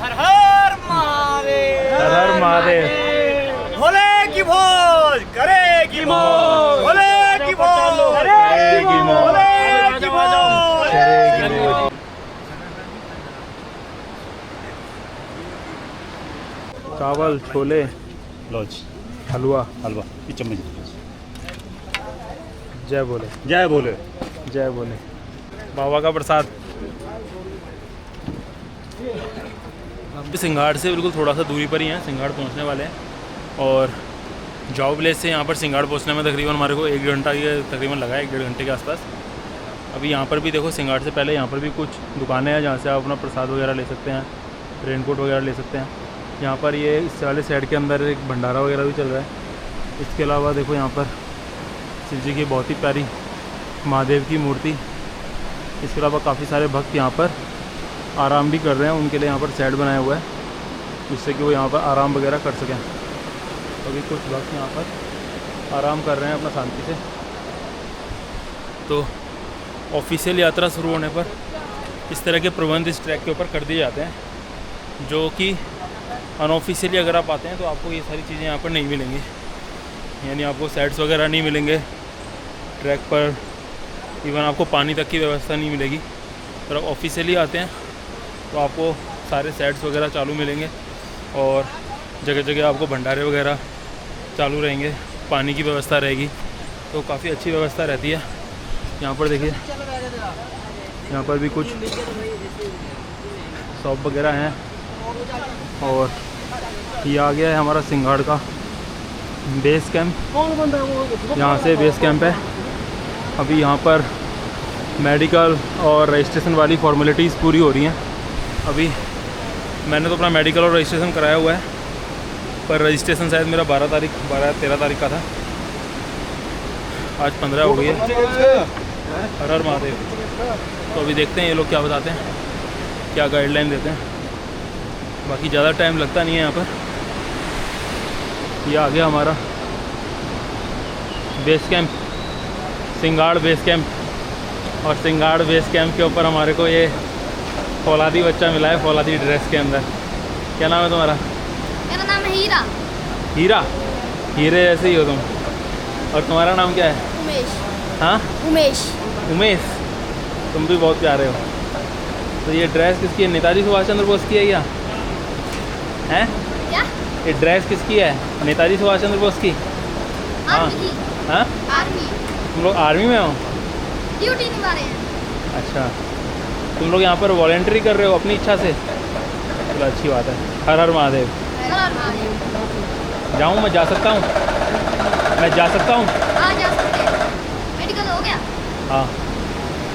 हर हर महादेव, हर हर महादेव। भोले की भोज करे की मौज, भोले की भोज करे की मौज, भोले की भोज करे की मौज। चावल, छोले, लॉज, हलवा। हलवा की चम्मच। जय बोले, जय बोले, जय बोले। बाबा का प्रसाद। सिंगाड़ से बिल्कुल थोड़ा सा दूरी पर ही हैं, सिंगाड़ पहुंचने वाले हैं। और जाओ विलेज से यहाँ पर सिंगाड़ पहुंचने में तकरीबन हमारे को 1 घंटा ये तकरीबन लगा है, 1-1.5 घंटे के आसपास। अभी यहाँ पर भी देखो, सिंगाड़ से पहले यहाँ पर भी कुछ दुकानें हैं जहाँ से आप अपना प्रसाद वगैरह ले सकते हैं, रेनकोट वगैरह ले सकते हैं। यहाँ पर ये इस वाले साइड के अंदर एक भंडारा वगैरह भी चल रहा है। इसके अलावा देखो यहाँ पर शिव जी की बहुत ही प्यारी महादेव की मूर्ति। इसके अलावा काफ़ी सारे भक्त यहाँ पर आराम भी कर रहे हैं, उनके लिए यहाँ पर सेट बनाया हुआ है जिससे कि वो यहाँ पर आराम वगैरह कर सकें। अभी कुछ भक्त यहाँ पर आराम कर रहे हैं अपना शांति से। तो ऑफिशियल यात्रा शुरू होने पर इस तरह के प्रबंध इस ट्रैक के ऊपर कर दिए जाते हैं, जो कि अनऑफिशियली अगर आप आते हैं तो आपको ये सारी चीज़ें यहाँ पर नहीं मिलेंगी। यानी आपको सेट्स वगैरह नहीं मिलेंगे ट्रैक पर, इवन आपको पानी तक की व्यवस्था नहीं मिलेगी। अगर आप ऑफिशियली आते हैं तो आपको सारे सेट्स वगैरह चालू मिलेंगे और जगह जगह आपको भंडारे वगैरह चालू रहेंगे, पानी की व्यवस्था रहेगी, तो काफ़ी अच्छी व्यवस्था रहती है। यहाँ पर देखिए, यहाँ पर भी कुछ शॉप वगैरह हैं। और ये आ गया है हमारा सिंगाड़ का बेस कैंप। यहाँ से बेस कैंप है। अभी यहाँ पर मेडिकल और रजिस्ट्रेशन वाली फॉर्मेलिटीज़ पूरी हो रही हैं। अभी मैंने तो अपना मेडिकल और रजिस्ट्रेशन कराया हुआ है, पर रजिस्ट्रेशन शायद मेरा 13 तारीख का था। आज 15 हो गई है। हर हर महादेव। तो अभी देखते हैं ये लोग क्या बताते हैं, क्या गाइडलाइन देते हैं। बाकी ज़्यादा टाइम लगता नहीं है यहाँ पर। ये आ गया हमारा base camp, Sinhgad base camp. और सिंगाड़ बेस कैंप के ऊपर हमारे को ये फौलादी बच्चा मिला है, फौलादी ड्रेस के अंदर। क्या नाम है तुम्हारा? मेरा नाम है हीरा। हीरा? हीरे जैसे ही हो तुम। और तुम्हारा नाम क्या है? उमेश। हाँ उमेश। उमेश, तुम भी बहुत प्यारे हो। तो ये ड्रेस किसकी है? नेताजी सुभाष चंद्र बोस की है क्या? हैं? क्या? ये ड्रेस किसकी है? नेताजी सुभाष चंद्र बोस की? आर्मी की। हाँ, आर्मी। तुम लोग आर्मी में हो? ड्यूटी निभा रहे हैं। अच्छा, तुम लोग यहाँ पर वॉलेंट्री कर रहे हो अपनी इच्छा से? चलो अच्छी बात है। हर हर महादेव। हर हर महादेव। जाऊँ, मैं जा सकता हूँ? मैं जा सकता हूँ? हाँ जा सकते हैं। मेडिकल हो गया? हाँ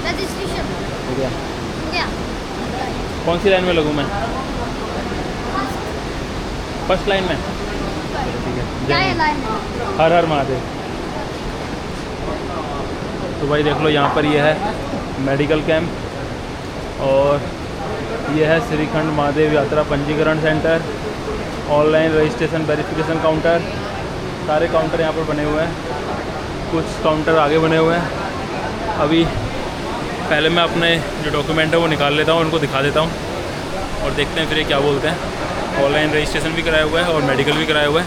रजिस्ट्रेशन हो गया। हो गया? कौन सी लाइन में लगूँ मैं? फर्स्ट लाइन में? ठीक है। क्या है जय लाइन में? हर हर महादेव। तो भाई देख लो, यहाँ पर ये है मेडिकल कैंप और ये है श्रीखंड महादेव यात्रा पंजीकरण centre, online registration verification counter. सारे काउंटर यहाँ पर बने हुए हैं, कुछ काउंटर आगे बने हुए हैं। अभी पहले मैं अपने जो डॉक्यूमेंट है वो निकाल लेता हूँ, उनको दिखा देता हूँ और देखते हैं फिर ये क्या बोलते हैं। ऑनलाइन रजिस्ट्रेशन भी कराया हुआ है और मेडिकल भी कराया हुआ है,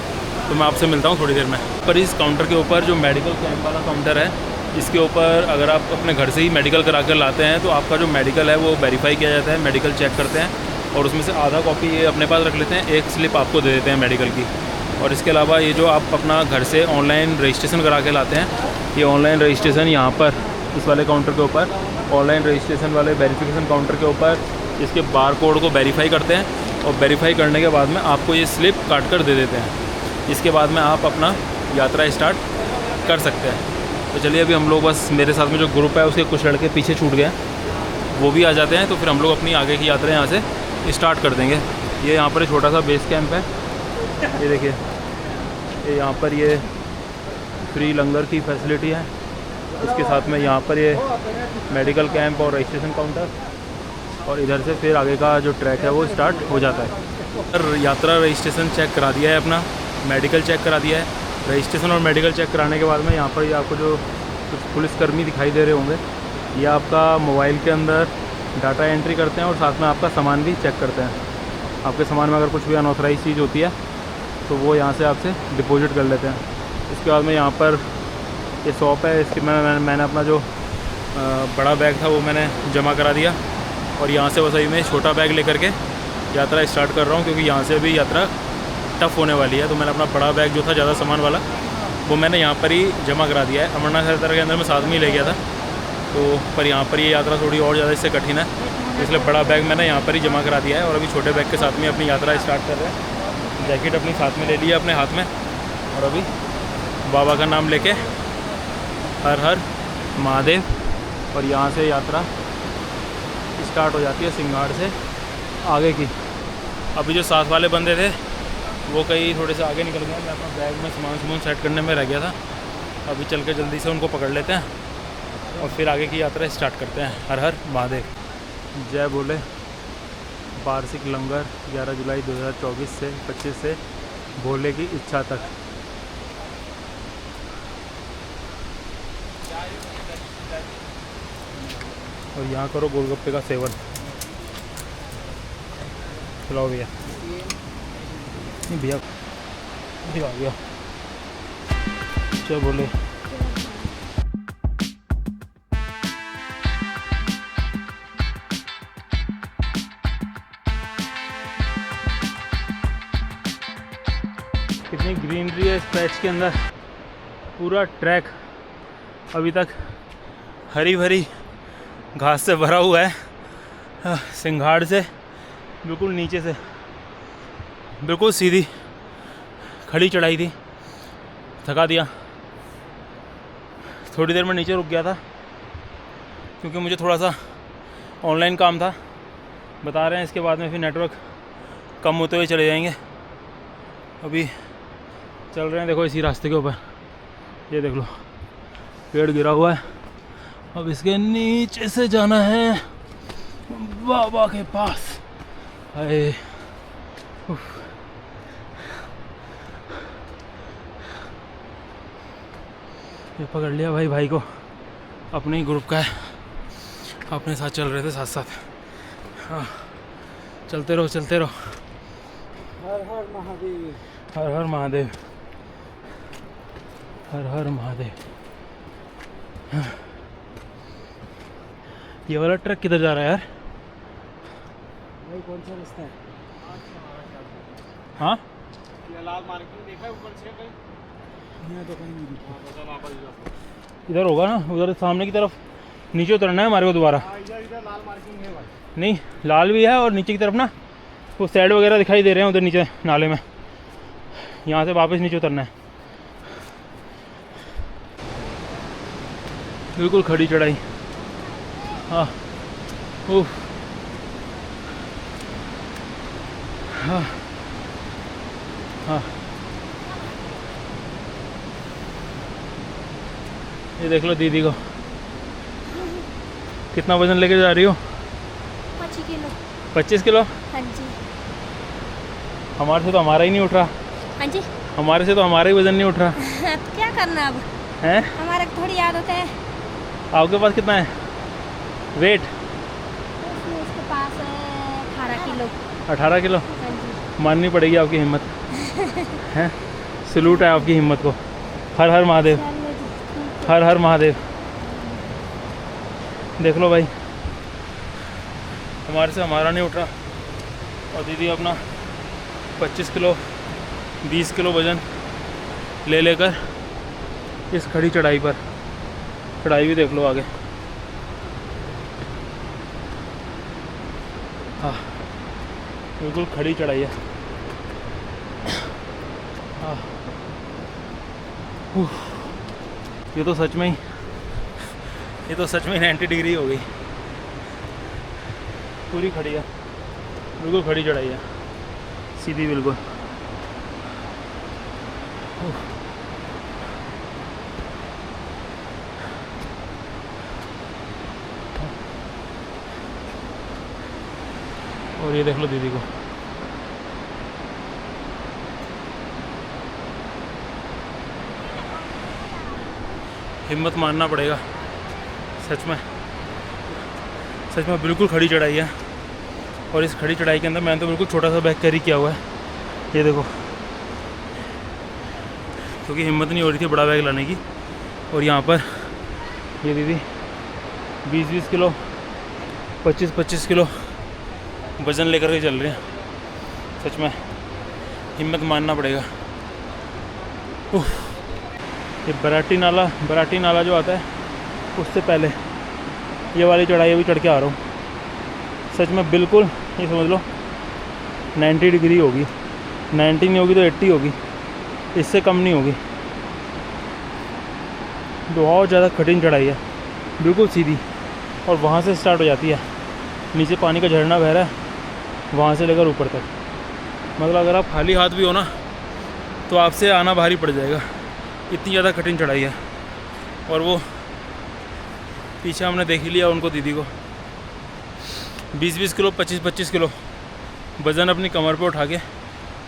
तो मैं आपसे मिलता हूँ थोड़ी देर में। पर इस काउंटर के ऊपर जो मेडिकल कैंप वाला काउंटर है, इसके ऊपर अगर आप अपने घर से ही मेडिकल करा कर लाते हैं तो आपका जो मेडिकल है वो वेरीफाई किया जाता है, मेडिकल चेक करते हैं और उसमें से आधा कॉपी ये अपने पास रख लेते हैं, एक स्लिप आपको दे देते हैं मेडिकल की। और इसके अलावा ये जो आप अपना घर से ऑनलाइन रजिस्ट्रेशन करा के लाते हैं, ये ऑनलाइन रजिस्ट्रेशन यहाँ पर इस वाले काउंटर के ऊपर, ऑनलाइन रजिस्ट्रेशन वाले वेरिफिकेशन काउंटर के ऊपर इसके बार कोड को वेरीफाई करते हैं और वेरीफाई करने के बाद में आपको ये स्लिप काट कर दे देते हैं। इसके बाद में आप अपना यात्रा स्टार्ट कर सकते हैं। तो चलिए अभी हम लोग बस, मेरे साथ में जो ग्रुप है उसके कुछ लड़के पीछे छूट गए, वो भी आ जाते हैं तो फिर हम लोग अपनी आगे की यात्रा यहाँ से स्टार्ट कर देंगे। ये यहाँ पर एक छोटा सा बेस कैंप है, ये देखिए, ये यहाँ पर ये फ्री लंगर की फैसिलिटी है। इसके साथ में यहाँ पर ये मेडिकल कैंप और रजिस्ट्रेशन काउंटर, और इधर से फिर आगे का जो ट्रैक है वो स्टार्ट हो जाता है। यात्रा रजिस्ट्रेशन चेक करा दिया है अपना, मेडिकल चेक करा दिया है। रजिस्ट्रेशन और मेडिकल चेक कराने के बाद में यहाँ पर ये आपको जो कुछ पुलिसकर्मी दिखाई दे रहे होंगे, ये आपका मोबाइल के अंदर डाटा एंट्री करते हैं और साथ में आपका सामान भी चेक करते हैं। आपके सामान में अगर कुछ भी अनऑथराइज चीज़ होती है तो वो यहाँ से आपसे डिपॉजिट कर लेते हैं। इसके बाद में यहाँ पर ये शॉप है, इसके मैंने अपना जो बड़ा बैग था वो मैंने जमा करा दिया और यहाँ से बस अभी मैं छोटा बैग लेकर के यात्रा स्टार्ट कर रहा हूँ, क्योंकि यहाँ से अभी यात्रा टफ़ होने वाली है। तो मैंने अपना बड़ा बैग जो था ज़्यादा सामान वाला, वो मैंने यहाँ पर ही जमा करा दिया है। अमरनाथ यात्रा के अंदर मैं साथ में ही ले गया था, तो पर यहाँ पर ये यात्रा थोड़ी और ज़्यादा इससे कठिन है, इसलिए बड़ा बैग मैंने यहाँ पर ही जमा करा दिया है और अभी छोटे बैग के साथ में अपनी यात्रा स्टार्ट कर रहे हैं। जैकेट अपनी साथ में ले लिया अपने हाथ में और अभी बाबा का नाम लेके हर हर महादेव, और यहाँ से यात्रा स्टार्ट हो जाती है सिंघाड़ से आगे की। अभी जो साथ वाले बंदे थे वो कहीं थोड़े से आगे निकल गए, मैं अपना बैग में सामान सेट करने में रह गया था। अभी चल के जल्दी से उनको पकड़ लेते हैं और फिर आगे की यात्रा स्टार्ट करते हैं। हर हर महादेव। जय बोले। वार्षिक लंगर 11 जुलाई 2024 से 25 से भोले की इच्छा तक। और यहाँ करो गोलगप्पे का सेवन। चलाओ भैया, नहीं भैया आ गया। क्या बोले, कितनी ग्रीनरी है इस पैच के अंदर। पूरा ट्रैक अभी तक हरी भरी घास से भरा हुआ है। सिंघाड़ से बिल्कुल नीचे से बिल्कुल सीधी खड़ी चढ़ाई थी, थका दिया। थोड़ी देर में नीचे रुक गया था क्योंकि मुझे थोड़ा सा ऑनलाइन काम था। बता रहे हैं इसके बाद में फिर नेटवर्क कम होते हुए चले जाएंगे। अभी चल रहे हैं, देखो इसी रास्ते के ऊपर, ये देख लो पेड़ गिरा हुआ है। अब इसके नीचे से जाना है बाबा के पास। हाय, ये पकड़ लिया भाई को, अपने ही ग्रुप का है, अपने साथ चल रहे थे साथ साथ। हाँ, चलते रहो चलते रहो। हर हर महादेव। हर हर महादेव, हर हर महादेव। ये वाला ट्रक किधर जा रहा है यार? भाई कौन सा रास्ता है? हाँ लाल मार्किंग देखा है ऊपर से कहीं? यहाँ तो कहीं नहीं दिखा। इधर होगा ना, उधर सामने की तरफ नीचे उतरना है हमारे को दोबारा। इधर इधर लाल मार्किंग है भाई। नहीं, लाल भी है और नीचे की तरफ ना वो साइड वगैरह दिखाई दे रहे हैं उधर नीचे नाले में। यहाँ से वापस नीचे उतरना है। बिल्कुल खड़ी चढ़ाई। हाँ उफ, हाँ हाँ। ये देख लो दीदी को, कितना वजन लेके जा रही हो? 25 किलो। 25 किलो? हाँ जी। हमारे से तो हमारा ही नहीं उठ रहा। हाँ जी। हमारे से तो हमारा ही वजन नहीं उठ रहा तो क्या करना अब, है। हमारा थोड़ी आदत है। आपके पास कितना है वेट? उसके पास 18 किलो। 18 किलो? हाँ जी। माननी पड़ेगी आपकी हिम्मत है। सलूट है आपकी हिम्मत को। हर हर महादेव, चलो जी, ठीक है। हर हर महादेव। देख लो भाई, हमारे से हमारा नहीं उठ रहा और दीदी अपना 25 किलो 20 किलो वज़न ले लेकर इस खड़ी चढ़ाई पर, चढ़ाई भी देख लो आगे। हाँ बिल्कुल खड़ी चढ़ाई है। हाँ ये तो सच में ही, ये तो सच में 90 डिग्री हो गई। पूरी खड़ी है, बिल्कुल खड़ी चढ़ाई है, सीधी बिल्कुल। और ये देख लो दीदी को, हिम्मत मानना पड़ेगा सच में, सच में बिल्कुल खड़ी चढ़ाई है। और इस खड़ी चढ़ाई के अंदर मैंने तो बिल्कुल छोटा सा बैग कैरी किया हुआ है, ये देखो, क्योंकि हिम्मत नहीं हो रही थी बड़ा बैग लाने की। और यहाँ पर ये दीदी 20-20 किलो 25-25 किलो वज़न लेकर के चल रहे हैं। सच में हिम्मत मानना पड़ेगा। ये बराटी नाला जो आता है उससे पहले ये वाली चढ़ाई अभी चढ़ के आ रहा हूँ। सच में बिल्कुल ये समझ लो 90 डिग्री होगी, 90 नहीं होगी तो 80 होगी, इससे कम नहीं होगी। बहुत ज़्यादा कठिन चढ़ाई है, बिल्कुल सीधी। और वहाँ से स्टार्ट हो जाती है, नीचे पानी का झरना बह रहा है, वहाँ से लेकर ऊपर तक। मतलब अगर आप खाली हाथ भी हो ना तो आपसे आना भारी पड़ जाएगा, इतनी ज़्यादा कठिन चढ़ाई है। और वो पीछे हमने देख ही लिया उनको, दीदी को 20-20 किलो 25-25 किलो वज़न अपनी कमर पे उठा के,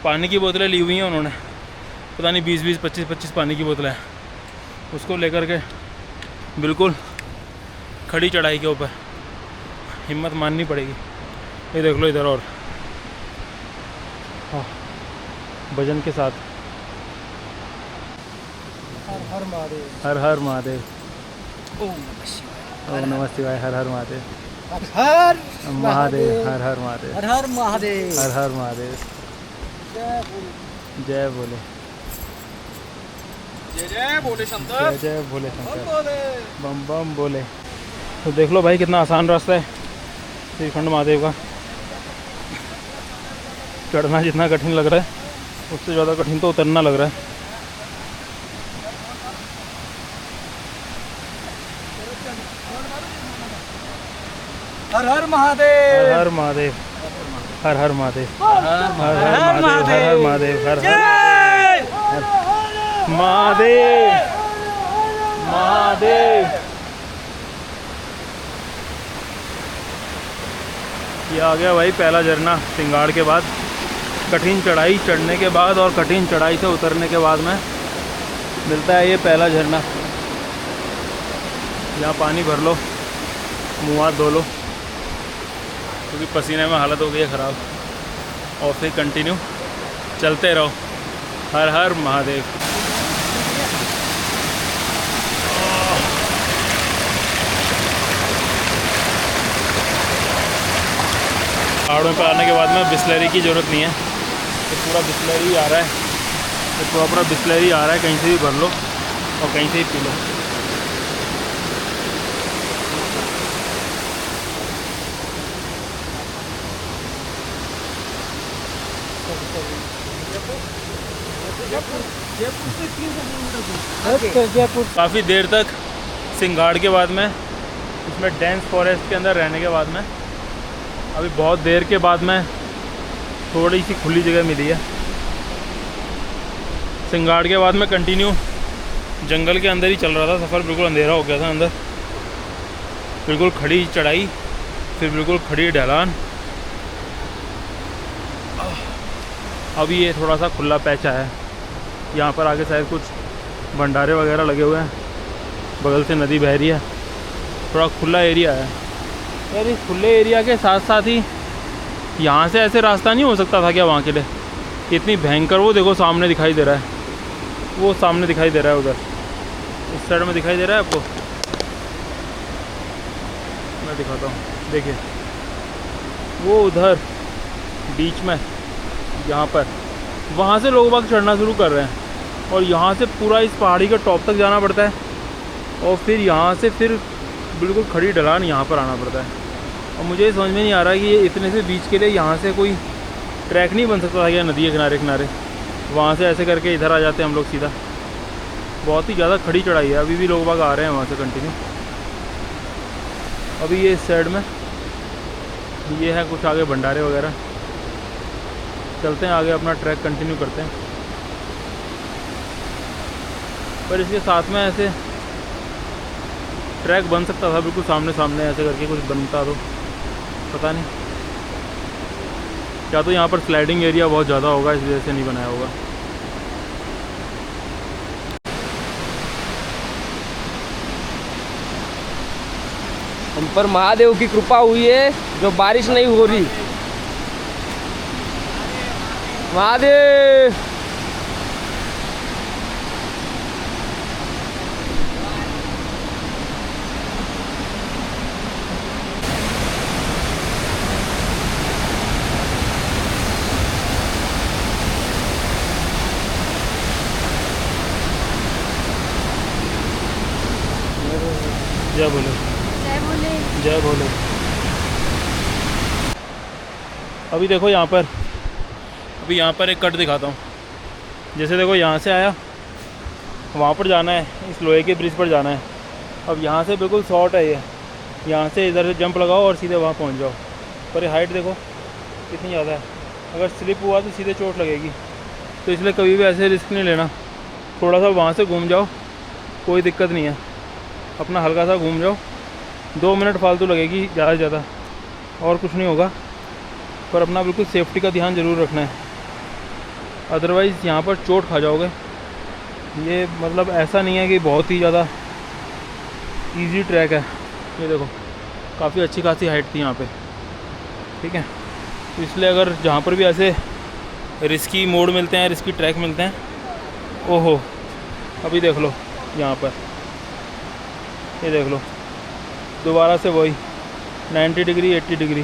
पानी की बोतलें ली हुई हैं उन्होंने, पता नहीं 20-20 25-25 पानी की बोतलें हैं, उसको लेकर के बिल्कुल खड़ी चढ़ाई के ऊपर। हिम्मत माननी पड़ेगी। ये देख लो इधर, और हाँ वजन के साथ। हर हर महादेव। हर हर महादेव। ओम नमः शिवाय। ओम नमः शिवाय। हर हर महादेव। हर महादेव। हर हर महादेव। हर हर महादेव। हर हर महादेव। जय भोले। जय जय बोले शंकर। जय जय भोले शंकर। बोले बम बम बोले। तो देख लो भाई कितना आसान रास्ता है श्रीखंड महादेव का। चढ़ना जितना कठिन लग रहा है उससे ज़्यादा कठिन तो उतरना लग रहा है। हर हर महादेव। हर हर महादेव। हर हर महादेव। हर हर महादेव। हर हर महादेव। महादेव। ये आ गया भाई पहला झरना सिंगाड़ के बाद। कठिन चढ़ाई चढ़ने के बाद और कठिन चढ़ाई से उतरने के बाद में मिलता है ये पहला झरना। यहाँ पानी भर लो, मुँह हाथ धो लो, क्योंकि पसीने में हालत हो गई है ख़राब। और फिर कंटिन्यू चलते रहो। हर हर महादेव। पहाड़ों पर आने के बाद में बिस्लरी की ज़रूरत नहीं है, तो पूरा बिस्लरी आ रहा है, तो पूरा बिस्लरी आ रहा है, कहीं से भी भर लो और कहीं से ही पी लो। जयपुर काफ़ी देर तक सिंगाड़ के बाद में इसमें डेंस फॉरेस्ट के अंदर रहने के बाद में अभी बहुत देर के बाद में थोड़ी सी खुली जगह मिली है। सिंगाड़ के बाद में कंटिन्यू जंगल के अंदर ही चल रहा था सफ़र, बिल्कुल अंधेरा हो गया था अंदर, बिल्कुल खड़ी चढ़ाई, फिर बिल्कुल खड़ी ढलान। अभी ये थोड़ा सा खुला पैच है, यहाँ पर आगे शायद कुछ भंडारे वगैरह लगे हुए हैं, बगल से नदी बह रही है, थोड़ा खुला एरिया है यार। इस खुले एरिया के साथ साथ ही यहाँ से ऐसे रास्ता नहीं हो सकता था क्या वहाँ के लिए? इतनी भयंकर, वो देखो सामने दिखाई दे रहा है, वो सामने दिखाई दे रहा है, उधर इस साइड में दिखाई दे रहा है आपको, मैं दिखाता हूँ, देखिए वो उधर बीच में, यहाँ पर, वहाँ से लोग बाग चढ़ना शुरू कर रहे हैं और यहाँ से पूरा इस पहाड़ी के टॉप तक जाना पड़ता है और फिर यहाँ से फिर बिल्कुल खड़ी ढलान यहाँ पर आना पड़ता है। और मुझे ये समझ में नहीं आ रहा कि ये इतने से बीच के लिए यहाँ से कोई ट्रैक नहीं बन सकता था क्या नदी के किनारे किनारे? वहाँ से ऐसे करके इधर आ जाते हैं हम लोग सीधा। बहुत ही ज़्यादा खड़ी चढ़ाई है, अभी भी लोग बाग आ रहे हैं वहाँ से कंटिन्यू। अभी ये इस साइड में ये है कुछ आगे भंडारे वगैरह, चलते हैं आगे, अपना ट्रैक कंटिन्यू करते हैं। पर इसके साथ में ऐसे ट्रैक बन सकता था, बिल्कुल सामने सामने ऐसे करके कुछ बनता तो पता नहीं, या तो यहाँ पर स्लाइडिंग एरिया बहुत ज़्यादा होगा इस वजह से नहीं बनाया होगा। हम पर महादेव की कृपा हुई है जो बारिश नहीं हो रही। महादेव जय बोले, जय बोले। जय बोले। अभी देखो यहाँ पर, अभी यहाँ पर एक कट दिखाता हूँ। जैसे देखो यहाँ से आया, वहाँ पर जाना है, इस लोहे के ब्रिज पर जाना है। अब यहाँ से बिल्कुल शॉर्ट है ये, यहाँ से इधर से जंप लगाओ और सीधे वहाँ पहुँच जाओ। पर ये हाइट देखो कितनी ज़्यादा है, अगर स्लिप हुआ तो सीधे चोट लगेगी। तो इसलिए कभी भी ऐसे रिस्क नहीं लेना, थोड़ा सा वहाँ से घूम जाओ, कोई दिक्कत नहीं है, अपना हल्का सा घूम जाओ। 2 मिनट फालतू लगेगी ज़्यादा से ज़्यादा, और कुछ नहीं होगा। पर अपना बिल्कुल सेफ्टी का ध्यान ज़रूर रखना है, अदरवाइज़ यहाँ पर चोट खा जाओगे। ये मतलब ऐसा नहीं है कि बहुत ही ज़्यादा इजी ट्रैक है। ये देखो काफ़ी अच्छी खासी हाइट थी यहाँ पे, ठीक है। तो इसलिए अगर जहाँ पर भी ऐसे रिस्की मोड मिलते हैं, रिस्की ट्रैक मिलते हैं, ओहो अभी देख लो यहाँ पर, ये देख लो दोबारा से वही 90 डिग्री 80 डिग्री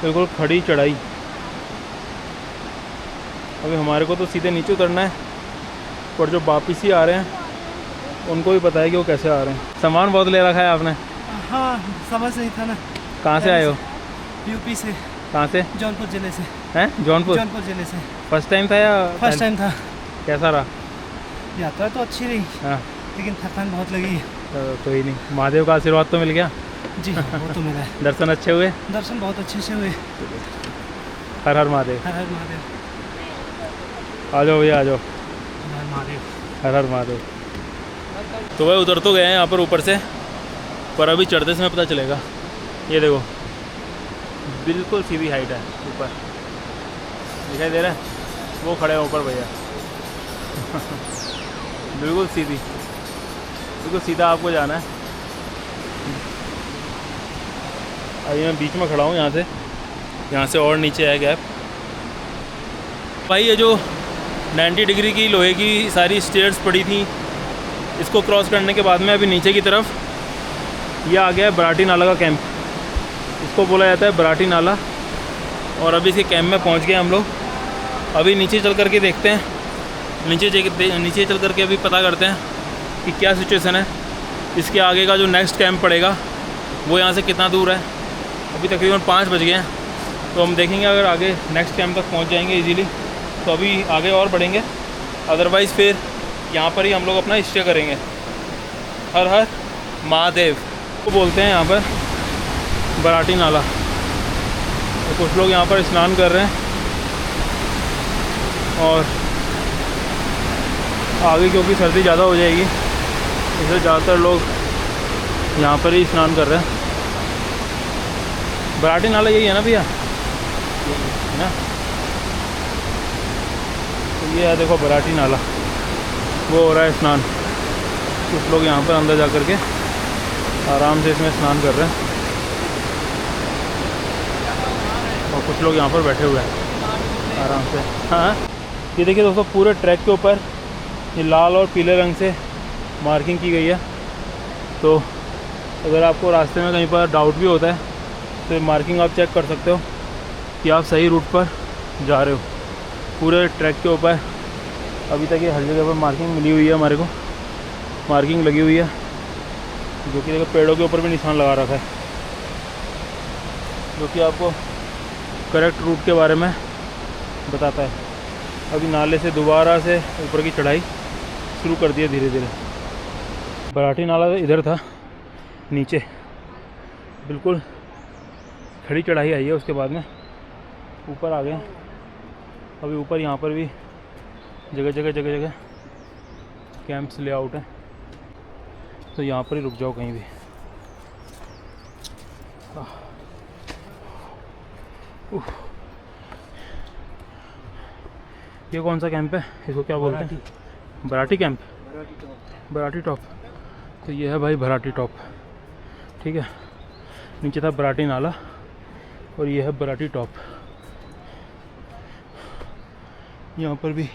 बिल्कुल खड़ी चढ़ाई। अभी हमारे को तो सीधे नीचे उतरना है, पर जो वापिस ही आ रहे हैं उनको भी पता है कि वो कैसे आ रहे हैं। सामान बहुत ले रखा है आपने। हाँ, समझ नहीं था ना। कहाँ से आए हो? यूपी से। कहाँ से? जौनपुर ज़िले से। हैं? जौनपुर? जौनपुर ज़िले से। फर्स्ट टाइम था या? फर्स्ट टाइम था। कैसा रहा? यात्रा तो अच्छी रही, हाँ, लेकिन थकान बहुत लगी। कोई नहीं, महादेव का आशीर्वाद तो मिल गया। जी वो तो मिला है। दर्शन अच्छे हुए? दर्शन बहुत अच्छे से हुए। हर हर महादेव। हर हर महादेव। आ जाओ भैया, आ जाओ। हर हर महादेव। हर हर महादेव। तो भाई उतर तो गए हैं यहाँ पर ऊपर से, पर अभी चढ़ते समय पता चलेगा। ये देखो बिल्कुल सीधी हाइट है ऊपर, दिखाई दे रहा है? वो खड़े हैं ऊपर भैया बिल्कुल सीधी, बिल्कुल सीधा आपको जाना है। अभी मैं बीच में खड़ा हूँ, यहाँ से और नीचे है गैप। भाई ये जो 90 डिग्री की लोहे की सारी स्टेयर्स पड़ी थी, इसको क्रॉस करने के बाद में अभी नीचे की तरफ ये आ गया है बराटी नाला का कैंप। इसको बोला जाता है बराटी नाला। और अभी इसके कैंप में पहुंच गए हम लोग। अभी नीचे चल करके देखते हैं, नीचे चल करके अभी पता करते हैं कि क्या सिचुएशन है। इसके आगे का जो नेक्स्ट कैंप पड़ेगा वो यहाँ से कितना दूर है। अभी तकरीबन 5 बज गए हैं, तो हम देखेंगे अगर आगे नेक्स्ट कैंप तक पहुँच जाएंगे इजीली तो अभी आगे और बढ़ेंगे, अदरवाइज़ फिर यहाँ पर ही हम लोग अपना स्टे करेंगे। हर हर महादेव को बोलते हैं यहाँ पर बराटी नाला। तो कुछ लोग यहाँ पर स्नान कर रहे हैं और आगे क्योंकि सर्दी ज़्यादा हो जाएगी इसलिए ज़्यादातर लोग यहाँ पर ही स्नान कर रहे हैं। बराटी नाला यही है ना भैया, है ना? तो ये है देखो बराटी नाला, वो हो रहा है स्नान। कुछ लोग यहाँ पर अंदर जा कर के आराम से इसमें स्नान कर रहे हैं और कुछ लोग यहाँ पर बैठे हुए हैं आराम से। हाँ, ये देखिए दोस्तों, पूरे ट्रैक के ऊपर ये लाल और पीले रंग से मार्किंग की गई है। तो अगर आपको रास्ते में कहीं पर डाउट भी होता है तो मार्किंग आप चेक कर सकते हो कि आप सही रूट पर जा रहे हो। पूरे ट्रैक के ऊपर अभी तक ये हर जगह पर मार्किंग मिली हुई है, हमारे को मार्किंग लगी हुई है, जो कि देखो पेड़ों के ऊपर भी निशान लगा रखा है, जो कि आपको करेक्ट रूट के बारे में बताता है। अभी नाले से दोबारा से ऊपर की चढ़ाई शुरू कर दी है धीरे धीरे। बराटी नाला इधर था, नीचे बिल्कुल खड़ी चढ़ाई आई है, उसके बाद में ऊपर आ गए। अभी ऊपर यहाँ पर भी जगह जगह कैंप्स लेआउट है, तो यहाँ पर ही रुक जाओ कहीं भी। ये कौन सा कैंप है, इसको क्या बोलते हैं? बराटी कैंप, बराटी टॉप। तो ये है भाई बराटी टॉप, ठीक है। नीचे था बराटी नाला और ये है बराटी टॉप। यहाँ पर भी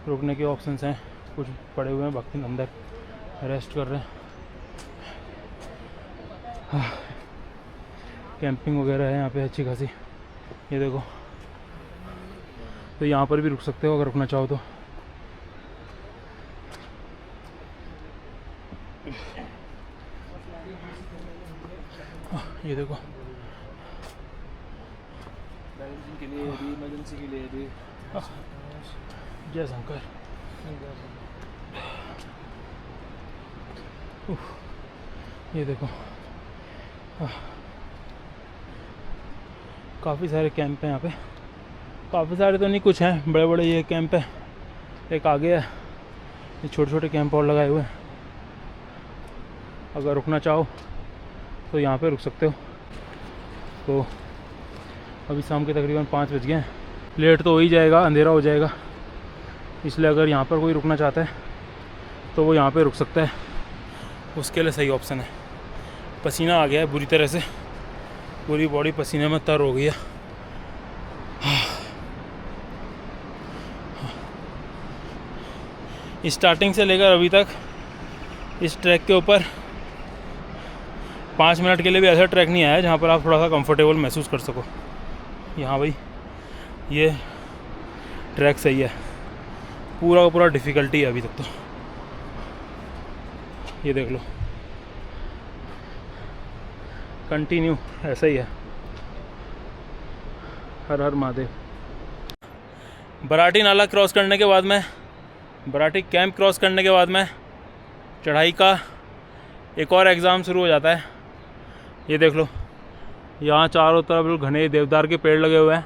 रुकने के ऑप्शंस हैं, कुछ पड़े हुए हैं, बाकी अंदर रेस्ट कर रहे हैं। कैंपिंग वगैरह है यहाँ पे अच्छी खासी, ये देखो। तो यहाँ पर भी रुक सकते हो अगर रुकना चाहो तो। ये देखो के लिए भी, इमरजेंसी के लिए भी। जय शंकर। ये देखो काफ़ी सारे कैंप हैं यहाँ पे, काफ़ी सारे तो नहीं, कुछ हैं बड़े बड़े। ये कैंप है, एक आगे है, ये छोटे छोटे कैंप और लगाए हुए हैं। अगर रुकना चाहो तो यहाँ पे रुक सकते हो। तो अभी शाम के तकरीबन 5 बज गए हैं, लेट तो हो ही जाएगा, अंधेरा हो जाएगा, इसलिए अगर यहाँ पर कोई रुकना चाहता है तो वो यहाँ पे रुक सकता है, उसके लिए सही ऑप्शन है। पसीना आ गया है बुरी तरह से, पूरी बॉडी पसीने में तर हो गई है। स्टार्टिंग से लेकर अभी तक इस ट्रैक के ऊपर 5 मिनट के लिए भी ऐसा ट्रैक नहीं आया जहाँ पर आप थोड़ा सा कंफर्टेबल महसूस कर सको। यहाँ भाई ये ट्रैक सही है, पूरा का पूरा डिफ़िकल्टी है अभी तक तो। ये देख लो, कंटिन्यू ऐसा ही है। हर हर महादेव। बराटी नाला क्रॉस करने के बाद में, बराटी कैंप क्रॉस करने के बाद में चढ़ाई का एक और एग्ज़ाम शुरू हो जाता है। ये देख लो, यहाँ चारों तरफ घने देवदार के पेड़ लगे हुए हैं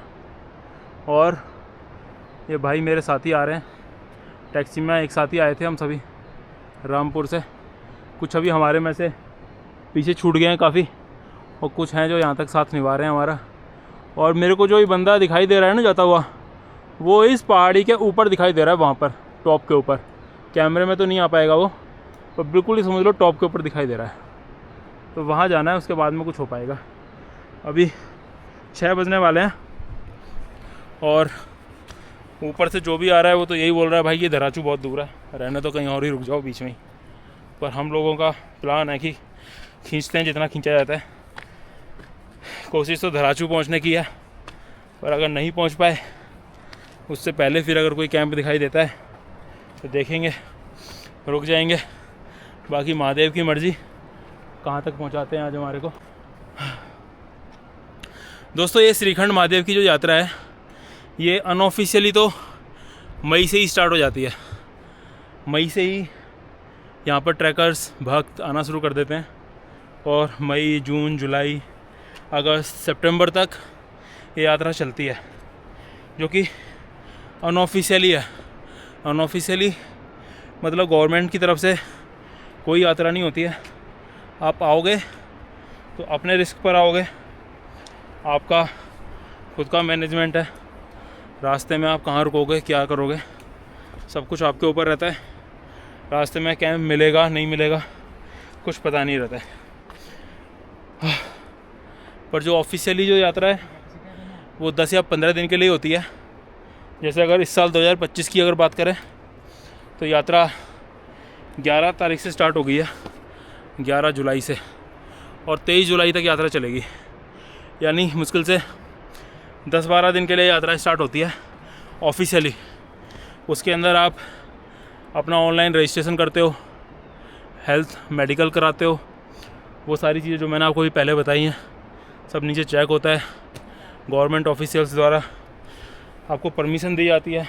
और ये भाई मेरे साथी आ रहे हैं। टैक्सी में एक साथी आए थे हम सभी रामपुर से, कुछ अभी हमारे में से पीछे छूट गए हैं काफ़ी, और कुछ हैं जो यहाँ तक साथ निभा रहे हैं हमारा। और मेरे को जो ये बंदा दिखाई दे रहा है ना जाता हुआ, वो इस पहाड़ी के ऊपर दिखाई दे रहा है, वहाँ पर टॉप के ऊपर। कैमरे में तो नहीं आ पाएगा वो, पर बिल्कुल ही समझ लो टॉप के ऊपर दिखाई दे रहा है। तो वहाँ जाना है, उसके बाद में कुछ हो पाएगा। अभी 6 बजने वाले हैं और ऊपर से जो भी आ रहा है वो तो यही बोल रहा है भाई ये दराचू बहुत दूर है, रहने तो कहीं और ही रुक जाओ बीच में ही। पर हम लोगों का प्लान है कि खींचते हैं जितना खींचा जाता है। कोशिश तो धराचू पहुंचने की है, पर अगर नहीं पहुंच पाए उससे पहले फिर अगर कोई कैंप दिखाई देता है तो देखेंगे, रुक जाएंगे। बाकी महादेव की मर्ज़ी कहाँ तक पहुंचाते हैं आज हमारे को। दोस्तों ये श्रीखंड महादेव की जो यात्रा है ये अनऑफिशियली तो मई से ही स्टार्ट हो जाती है। मई से ही यहाँ पर ट्रैकर्स भक्त आना शुरू कर देते हैं और मई, जून, जुलाई, अगस्त, सितंबर तक ये यात्रा चलती है, जो कि अनऑफिशियली है। अनऑफिशियली मतलब गवर्नमेंट की तरफ से कोई यात्रा नहीं होती है। आप आओगे तो अपने रिस्क पर आओगे, आपका खुद का मैनेजमेंट है, रास्ते में आप कहाँ रुकोगे, क्या करोगे, सब कुछ आपके ऊपर रहता है। रास्ते में कैंप मिलेगा नहीं मिलेगा कुछ पता नहीं रहता है। पर जो ऑफिशियली जो यात्रा है वो 10 या 15 दिन के लिए होती है। जैसे अगर इस साल 2025 की अगर बात करें तो यात्रा 11 तारीख से स्टार्ट हो गई है, 11 जुलाई से, और 23 जुलाई तक यात्रा चलेगी। यानी मुश्किल से 10-12 दिन के लिए यात्रा स्टार्ट होती है ऑफिशियली। उसके अंदर आप अपना ऑनलाइन रजिस्ट्रेशन करते हो, हेल्थ मेडिकल कराते हो, वो सारी चीज़ें जो मैंने आपको भी पहले बताई हैं सब नीचे चेक होता है। गवर्नमेंट ऑफिशियल्स द्वारा आपको परमिशन दी जाती है।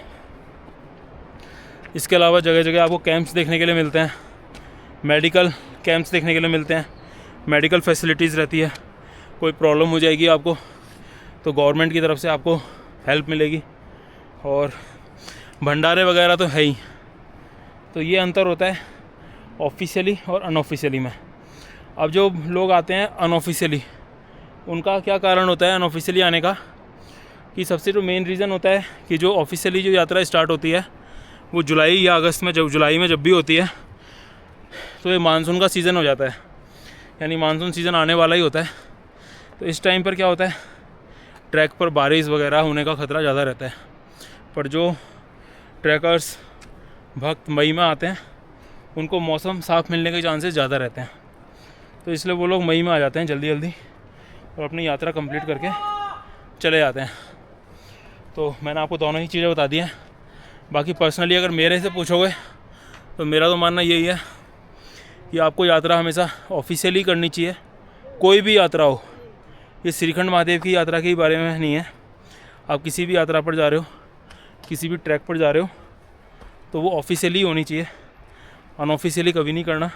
इसके अलावा जगह जगह आपको कैंप्स देखने के लिए मिलते हैं, मेडिकल कैंप्स देखने के लिए मिलते हैं, मेडिकल फैसिलिटीज़ रहती है। कोई प्रॉब्लम हो जाएगी आपको तो गवर्नमेंट की तरफ से आपको हेल्प मिलेगी, और भंडारे वगैरह तो है ही। तो ये अंतर होता है ऑफिशियली और अनऑफिशियली में। अब जो लोग आते हैं अनऑफिशियली, उनका क्या कारण होता है अनऑफिशियली आने का, कि सबसे जो मेन रीज़न होता है कि जो ऑफिशियली जो यात्रा स्टार्ट होती है वो जुलाई या अगस्त में, जुलाई में जब भी होती है तो ये मानसून का सीज़न हो जाता है, यानी मानसून सीज़न आने वाला ही होता है। तो इस टाइम पर क्या होता है, ट्रैक पर बारिश वगैरह होने का ख़तरा ज़्यादा रहता है। पर जो ट्रैकर्स भक्त मई में आते हैं उनको मौसम साफ़ मिलने के चांसेस ज़्यादा रहते हैं, तो इसलिए वो लोग मई में आ जाते हैं जल्दी जल्दी और अपनी यात्रा कंप्लीट करके चले जाते हैं। तो मैंने आपको दोनों ही चीज़ें बता दी हैं। बाकी पर्सनली अगर मेरे से पूछोगे तो मेरा तो मानना यही है कि आपको यात्रा हमेशा ऑफिशियली करनी चाहिए। कोई भी यात्रा हो, ये श्रीखंड महादेव की यात्रा के बारे में नहीं है। आप किसी भी यात्रा पर जा रहे हो, किसी भी ट्रैक पर जा रहे हो, तो वो ऑफिशियली होनी चाहिए। अनऑफिशियली कभी नहीं करना।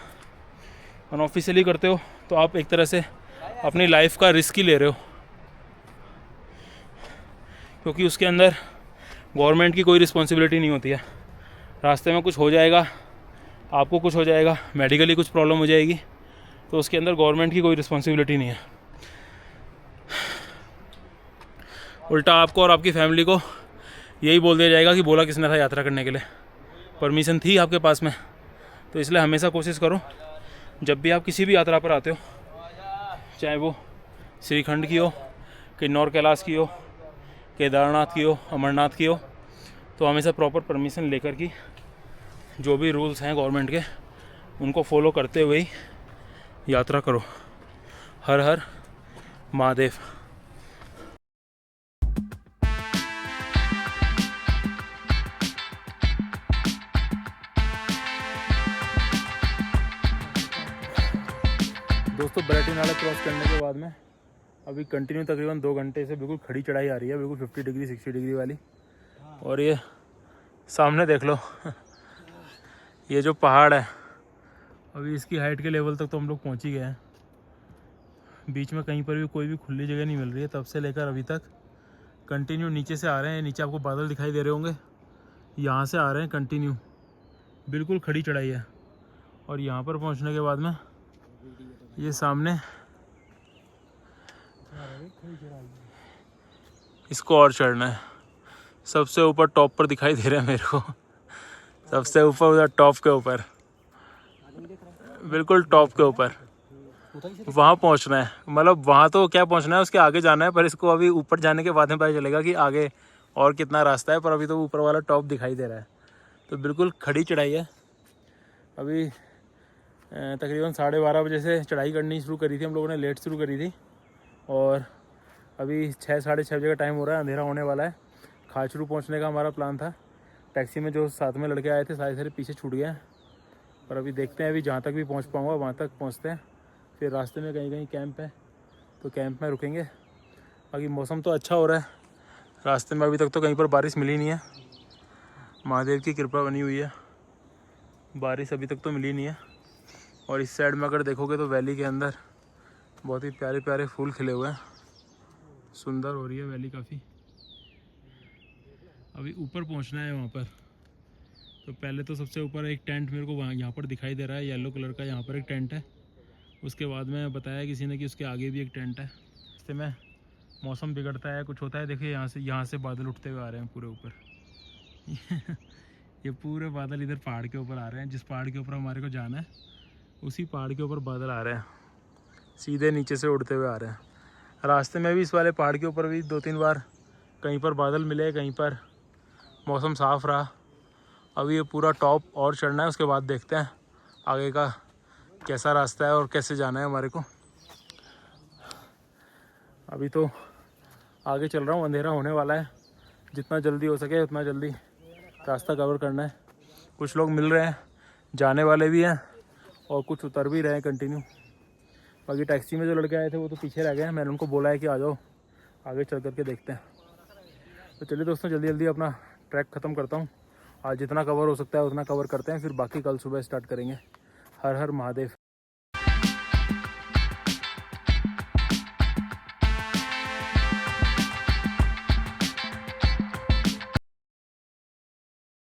अनऑफिशियली करते हो तो आप एक तरह से अपनी लाइफ का रिस्क ही ले रहे हो, क्योंकि उसके अंदर गवर्नमेंट की कोई रिस्पॉन्सिबिलिटी नहीं होती है। रास्ते में कुछ हो जाएगा, आपको कुछ हो जाएगा, मेडिकली कुछ प्रॉब्लम हो जाएगी, तो उसके अंदर गवर्नमेंट की कोई रिस्पॉन्सिबिलिटी नहीं है। उल्टा आपको और आपकी फैमिली को यही बोल दिया जाएगा कि बोला किसने था यात्रा करने के लिए, परमिशन थी आपके पास में। तो इसलिए हमेशा कोशिश करो जब भी आप किसी भी यात्रा पर आते हो, चाहे वो श्रीखंड की हो, किन्नौर कैलाश की हो, केदारनाथ की हो, अमरनाथ की हो, तो हमेशा प्रॉपर परमिशन लेकर की जो भी रूल्स हैं गवर्नमेंट के उनको फॉलो करते हुए ही यात्रा करो। हर हर महादेव। दोस्तों बरेटी नाला क्रॉस करने के बाद में अभी कंटिन्यू तकरीबन 2 घंटे से बिल्कुल खड़ी चढ़ाई आ रही है, बिल्कुल 50 डिग्री 60 डिग्री वाली। और ये सामने देख लो ये जो पहाड़ है, अभी इसकी हाइट के लेवल तक तो हम लोग पहुंच ही गए हैं। बीच में कहीं पर भी कोई भी खुली जगह नहीं मिल रही है, तब से लेकर अभी तक कंटिन्यू नीचे से आ रहे हैं। नीचे आपको बादल दिखाई दे रहे होंगे, यहाँ से आ रहे हैं कंटिन्यू, बिल्कुल खड़ी चढ़ाई है। और यहाँ पर पहुँचने के बाद में ये सामने इसको और चढ़ना है। सबसे ऊपर टॉप पर दिखाई दे रहा है मेरे को, सबसे ऊपर उधर टॉप के ऊपर, बिल्कुल टॉप के ऊपर वहाँ पहुँचना है। मतलब वहाँ तो क्या पहुँचना है, उसके आगे जाना है, पर इसको अभी ऊपर जाने के बाद में पता चलेगा कि आगे और कितना रास्ता है। पर अभी तो ऊपर वाला टॉप दिखाई दे रहा है, तो बिल्कुल खड़ी चढ़ाई है। अभी तकरीबन 12:30 बजे से चढ़ाई करनी शुरू करी थी हम लोगों ने, लेट शुरू करी थी, और अभी 6 साढ़े 6 बजे का टाइम हो रहा है, अंधेरा होने वाला है। खाचरू पहुंचने का हमारा प्लान था। टैक्सी में जो साथ में लड़के आए थे सारे पीछे छूट गए हैं। पर अभी देखते हैं, अभी जहाँ तक भी पहुँच पाऊँगा वहाँ तक पहुँचते हैं। फिर रास्ते में कहीं कहीं कैंप है तो कैंप में रुकेंगे। बाकी मौसम तो अच्छा हो रहा है। रास्ते में अभी तक तो कहीं पर बारिश मिली नहीं है। महादेव की कृपा बनी हुई है, बारिश अभी तक तो मिली नहीं है। और इस साइड में अगर देखोगे तो वैली के अंदर बहुत ही प्यारे प्यारे फूल खिले हुए हैं। सुंदर हो रही है वैली काफ़ी। अभी ऊपर पहुंचना है वहाँ पर। तो पहले तो सबसे ऊपर एक टेंट मेरे को वहाँ यहाँ पर दिखाई दे रहा है, येलो कलर का। यहाँ पर एक टेंट है। उसके बाद में बताया किसी ने कि उसके आगे भी एक टेंट है। इससे में मौसम बिगड़ता है, कुछ होता है। देखिए यहाँ से बादल उठते हुए आ रहे हैं पूरे ऊपर। ये पूरे बादल इधर पहाड़ के ऊपर आ रहे हैं। जिस पहाड़ के ऊपर हमारे को जाना है उसी पहाड़ के ऊपर बादल आ रहे हैं, सीधे नीचे से उड़ते हुए आ रहे हैं। रास्ते में भी इस वाले पहाड़ के ऊपर भी 2-3 बार कहीं पर बादल मिले, कहीं पर मौसम साफ़ रहा। अभी ये पूरा टॉप और चढ़ना है, उसके बाद देखते हैं आगे का कैसा रास्ता है और कैसे जाना है हमारे को। अभी तो आगे चल रहा हूँ, अंधेरा होने वाला है। जितना जल्दी हो सके उतना जल्दी रास्ता कवर करना है। कुछ लोग मिल रहे हैं, जाने वाले भी हैं और कुछ उतर भी रहे हैं कंटिन्यू। बाकी टैक्सी में जो लड़के आए थे वो तो पीछे रह गए हैं। मैंने उनको बोला है कि आ जाओ, आगे चल करके देखते हैं। तो चलिए दोस्तों, जल्दी जल्दी अपना ट्रैक ख़त्म करता हूँ। आज जितना कवर हो सकता है उतना कवर करते हैं, फिर बाकी कल सुबह स्टार्ट करेंगे। हर हर महादेव।